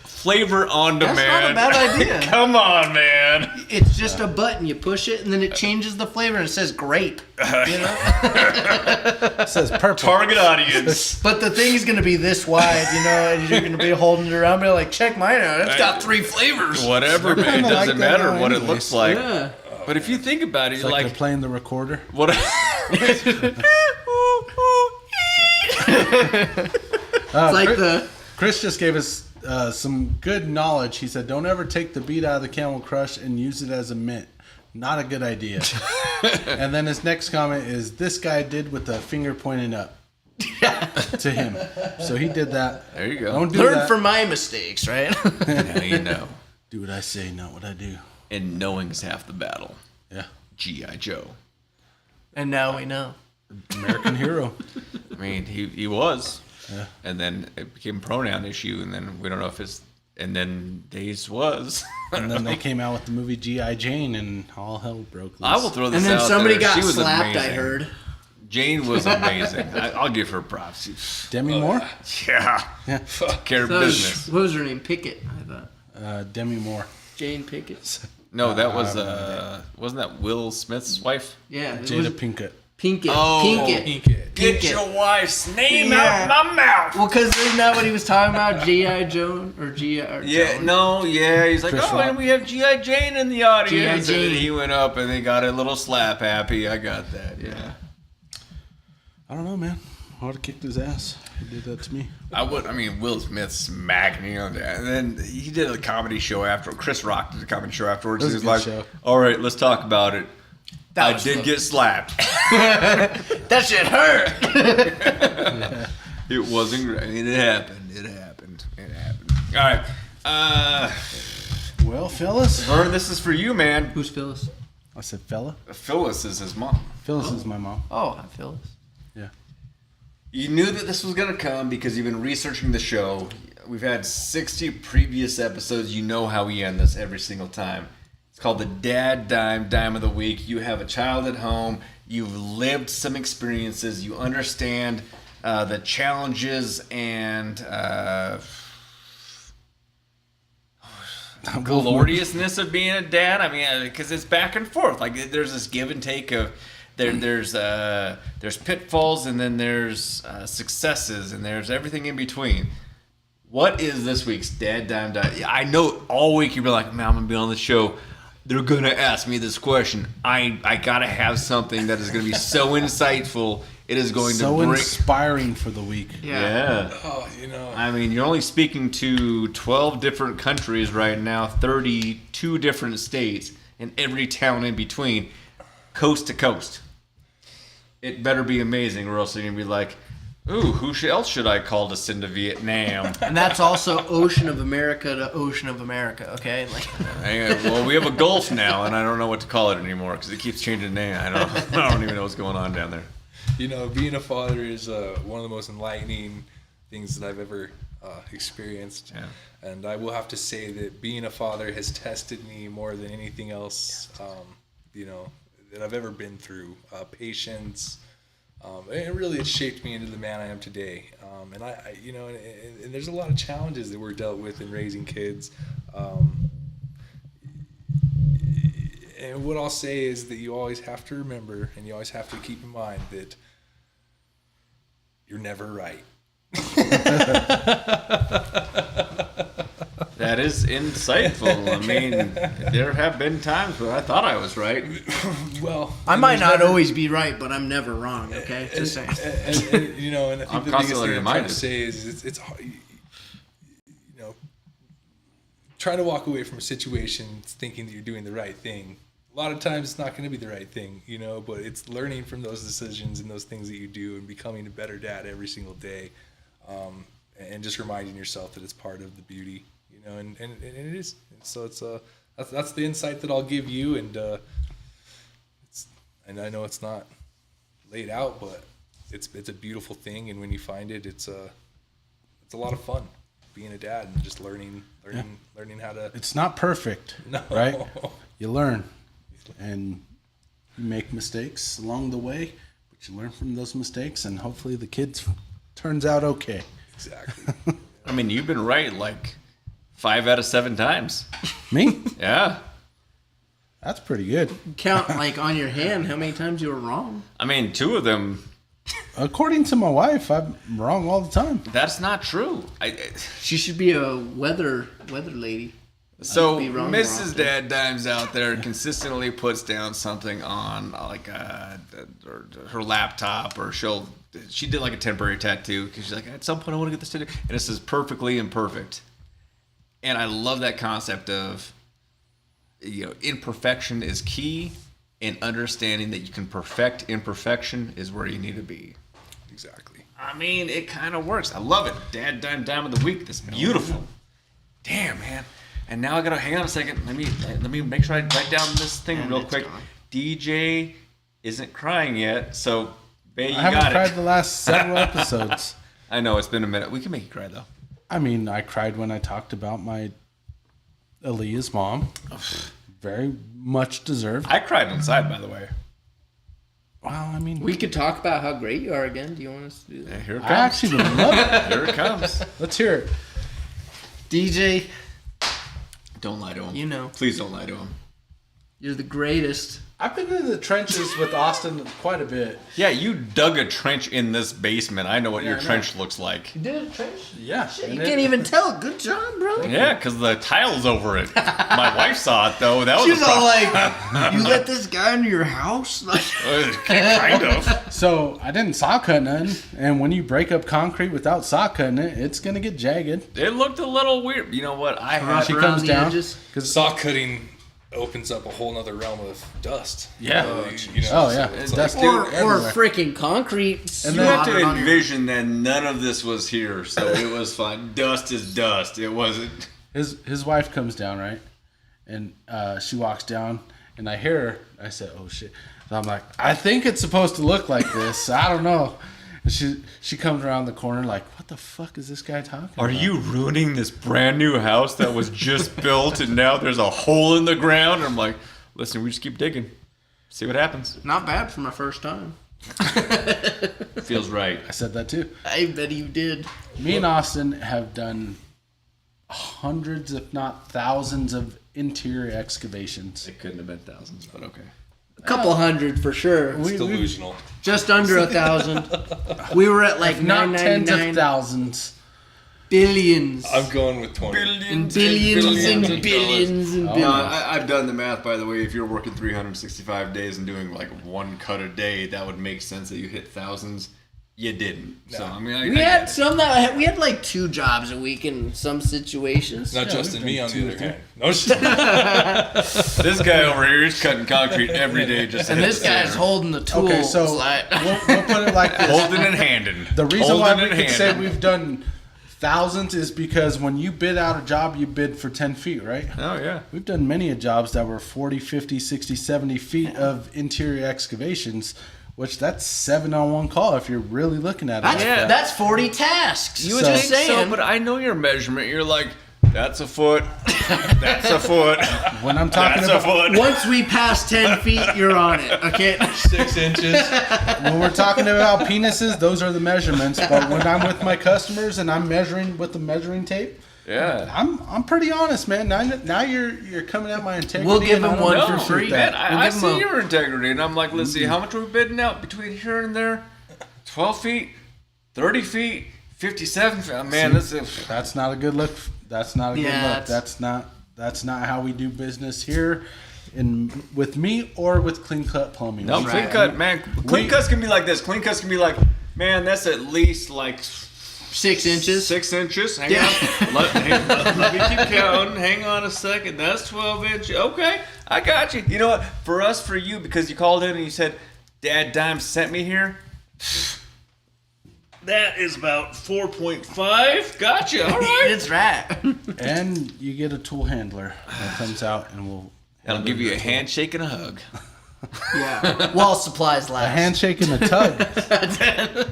flavor on demand. That's not a bad idea. Come on, man. It's just a button. You push it, and then it changes the flavor, and it says grape. You know? It says purple. Target audience. But the thing's going to be this wide, you know, and you're going to be holding it around, be like, check mine out. It's got 3 flavors. Whatever, man. It kinda doesn't like that matter now what it anyways. looks like. Yeah. But if you think about it, It's you're like like, they're playing the recorder. what? It's like Chris just gave us some good knowledge. He said, don't ever take the beet out of the Camel Crush and use it as a mint. Not a good idea. And then his next comment is, this guy did with the finger pointing up to him. So he did that. There you go. Don't do learn that. from my mistakes, right? Now you know. Do what I say, not what I do. And knowing's half the battle. Yeah. G.I. Joe. And now we know. American hero. I mean, he was. Yeah. And then it became a pronoun issue, and then we don't know if it's. And then Days was. And then they came out with the movie G.I. Jane, and all hell broke loose. I will throw this And then out somebody there. got She was slapped, amazing. I heard. Jane was amazing. I'll give her props. Demi Moore? Yeah. Yeah. Took care of That was, business. what was her name? Pickett, I thought. Demi Moore. Jane Pickett. No, that was wasn't that Will Smith's wife? Yeah. It Jada was Pinkett. Pinkett. Oh, Pinkett. Get Pinkett. your wife's name Yeah. out my mouth. Well, because isn't that what he was talking about? G.I. Joan? Or G.I. Yeah, Joan? no, yeah. He's like, Chris oh, Rock. and we have G.I. Jane in the audience. G.I. And then Jane. he went up and they got a little slap happy. I got that, yeah. I don't know, man. I would have kicked his ass. He did that to me. I mean, Will Smith smacked me on that. And then he did a comedy show after. Chris Rock did a comedy show afterwards. That He was was a good like, show. all right, let's talk about it. That I was did the- get slapped. That shit hurt. It wasn't great. It happened. It happened. All right. Well, Phyllis. Vern, this is for you, man. Who's Phyllis? I said fella. Phyllis is his mom. Phyllis is my mom. Oh, hi, Phyllis. Yeah. You knew that this was going to come because you've been researching the show. We've had 60 previous episodes. You know how we end this every single time. It's called the Dad Dime of the Week. You have a child at home. You've lived some experiences. You understand the challenges and gloriousness of being a dad. I mean, because it's back and forth. Like there's this give and take of there's pitfalls and then there's successes and there's everything in between. What is this week's Dad Dime? I know all week you've been like, man, I'm gonna be on the show. They're gonna ask me this question. I gotta have something that is gonna be so insightful. It is going So to bring. inspiring for the week. Yeah. Oh, you know. I mean, you're only speaking to 12 different countries right now, 32 different states, and every town in between, coast to coast. It better be amazing, or else you're going to be like, ooh, who else should I call to send to Vietnam? And that's also Ocean of America to Ocean of America, okay? Like, Well, we have a Gulf now, and I don't know what to call it anymore because it keeps changing name. I don't even know what's going on down there. You know, being a father is one of the most enlightening things that I've ever experienced. Yeah. And I will have to say that being a father has tested me more than anything else, you know, that I've ever been through. Patience. And really, it shaped me into the man I am today. And I you know, and there's a lot of challenges that we're dealt with in raising kids. And what I'll say is that you always have to remember, and you always have to keep in mind that you're never right. That is insightful. I mean, there have been times where I thought I was right. Well, I might not always be right, but I'm never wrong. Okay, just saying. And, you know, and I think I'm the biggest constantly thing I'm trying reminded. to say is it's hard, you know, trying to walk away from a situation thinking that you're doing the right thing. A lot of times it's not going to be the right thing, you know, but it's learning from those decisions and those things that you do and becoming a better dad every single day, and just reminding yourself that it's part of the beauty, you know, and it is. And so it's that's the insight that I'll give you, and I know it's not laid out, but it's a beautiful thing, and when you find it, it's a lot of fun being a dad and just learning how to. It's not perfect, No. right? You learn, and you make mistakes along the way, but you learn from those mistakes, and hopefully the kids turns out okay. Exactly. I mean, you've been right like 5 out of 7 times. Me? Yeah. That's pretty good. Count like on your hand how many times you were wrong. I mean, 2 of them. According to my wife, I'm wrong all the time. That's not true. She should be a weather lady. So be wrong more Mrs. often. DadDimes out there consistently puts down something on like her laptop, or she did like a temporary tattoo because she's like, at some point I want to get this tattoo, and it says perfectly imperfect. And I love that concept of, you know, imperfection is key, and understanding that you can perfect imperfection is where you need to be. Exactly. I mean, it kind of works. I love it. DadDime Dime of the Week. That's beautiful. Damn, man. And now I gotta hang on a second. Let me make sure I write down this thing real quick. gone. DJ isn't crying yet, so Bay, you I haven't got cried it. the last several episodes. I know it's been a minute. We can make you cry though. I mean, I cried when I talked about my Aaliyah's mom. Very much deserved. I cried inside, by the way. Wow, I mean, We could talk about how great you are again. Do you want us to do that? Yeah, here it I comes. actually would love it. Here it comes. Let's hear it. DJ, Don't lie to him. you know, Please don't lie to him. you're the greatest. I've been in the trenches with Austin quite a bit. Yeah, you dug a trench in this basement. I know what your I know. trench looks like. You did a trench? Yeah. Shit, and you it- can't even tell. Good job, bro. Yeah, because the tile's over it. My wife saw it though. That was She's a all problem. like, you let this guy into your house? Like, Kind of. So I didn't saw cut none, and when you break up concrete without saw cutting it, it's gonna get jagged. It looked a little weird. You know what? I had She around comes the down edges. because Saw cutting opens up a whole nother realm of dust. Yeah. You know, Oh, yeah. so it's Dust like, or everywhere. freaking concrete. And You then- have to slaughtered on your- envision that none of this was here, so it was fine. Dust is dust. It wasn't. his wife comes down, right, and she walks down, and I hear her. I said, "Oh shit!" So I'm like, "I think it's supposed to look like this. I don't know." And she comes around the corner like, "What the fuck is this guy talking Are about?" you ruining this brand new house that was just built and now there's a hole in the ground? And I'm like, listen, we just keep digging. See what happens. Not bad for my first time. Feels right. I said that too. I bet you did. Me and Austin have done hundreds, if not thousands, of interior excavations. It couldn't have been thousands, but okay. A couple hundred for sure. it's delusional. Just under 1,000. We were at like Not tens of 999 thousands. billions. I'm going with 20. And billions and of billions and Oh, billions. I've done the math, by the way. If you're working 365 days and doing like one cut a day, that would make sense that you hit thousands. You didn't. So, I mean, We had some that we had like 2 jobs a week in some situations. Not Yeah, Justin, we've me done on two the or other hand. No shit. This guy over here is cutting concrete every day. Just And hit this the guy's center. holding the tools. Okay, so like, we'll put it like this. holding and handing. The reason why Holding we and can say handing. we've done thousands is because when you bid out a job, you bid for 10 feet, right? Oh yeah. We've done many of jobs that were 40, 50, 60, 70 feet of interior excavations, which that's 7 on one call if you're really looking at it. that's, like that. that's 40 tasks. You would were think just saying. but I know your measurement. You're like, that's a foot. That's a foot. When I'm talking That's a about foot. Once we pass 10 feet, you're on it. Okay. 6 inches. when we're talking about penises, those are the measurements. But when I'm with my customers and I'm measuring with the measuring tape, Yeah. I'm pretty honest, man. Now you're coming at my integrity. We'll give and I him don't one No, for appreciate free. that. man, We'll I give him see a- your integrity, and I'm like, let's see, how much are we bidding out between here and there? 12 feet, 30 feet, 57. Man, That's not a good look. That's not a good look. That's not how we do business here, with me or with Clean Cut Plumbing. No, Clean Cut, man. Clean Cuts can be like this. Clean Cuts can be like, man, that's at least like 6 inches. 6 inches. Hang on. Let me keep counting. Hang on a second. That's 12 inches. Okay, I got you. You know what? For you, because you called in and you said, DadDimes sent me here. That is about 4.5. Gotcha. All right. That's right. And you get a tool handler that comes out and will. That'll give you a handshake and a hug. Yeah. While supplies A last. handshake and a tug.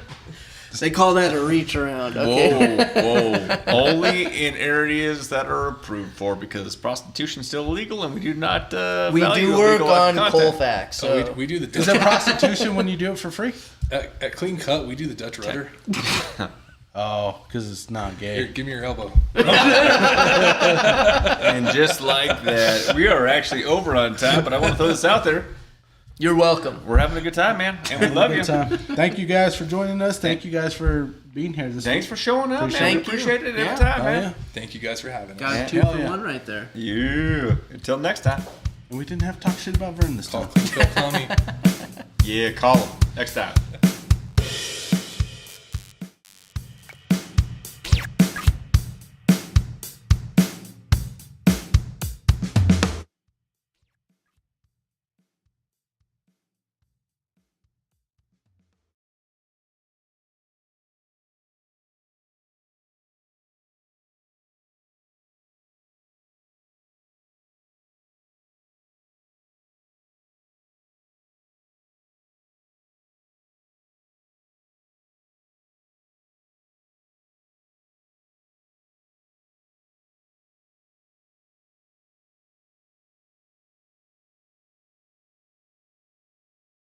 They call that a reach around. Okay. Whoa. Only in areas that are approved for, because prostitution is still illegal and we do not We value do work illegal on content. Colfax. So. Oh, we do the Is Dutch it prostitution when you do it for free? at Clean Cut. We do the Dutch rudder. Oh, because it's not Here, gay. give me your elbow. And just like that, we are actually over on time, but I want to throw this out there. You're welcome. We're having a good time, man, and we love you. Good time. Thank you guys for joining us. Thank you guys for being here this Thanks week. for showing up, man. Thank We appreciate you. it every Yeah. time, Oh, man. yeah. Thank you guys for having us. Got Yeah. a 2 Hell for yeah. 1 right there. Yeah. Until next time. And we didn't have to talk shit about Vern this Call time. Clean Cut Plumbing. Yeah, call him next time.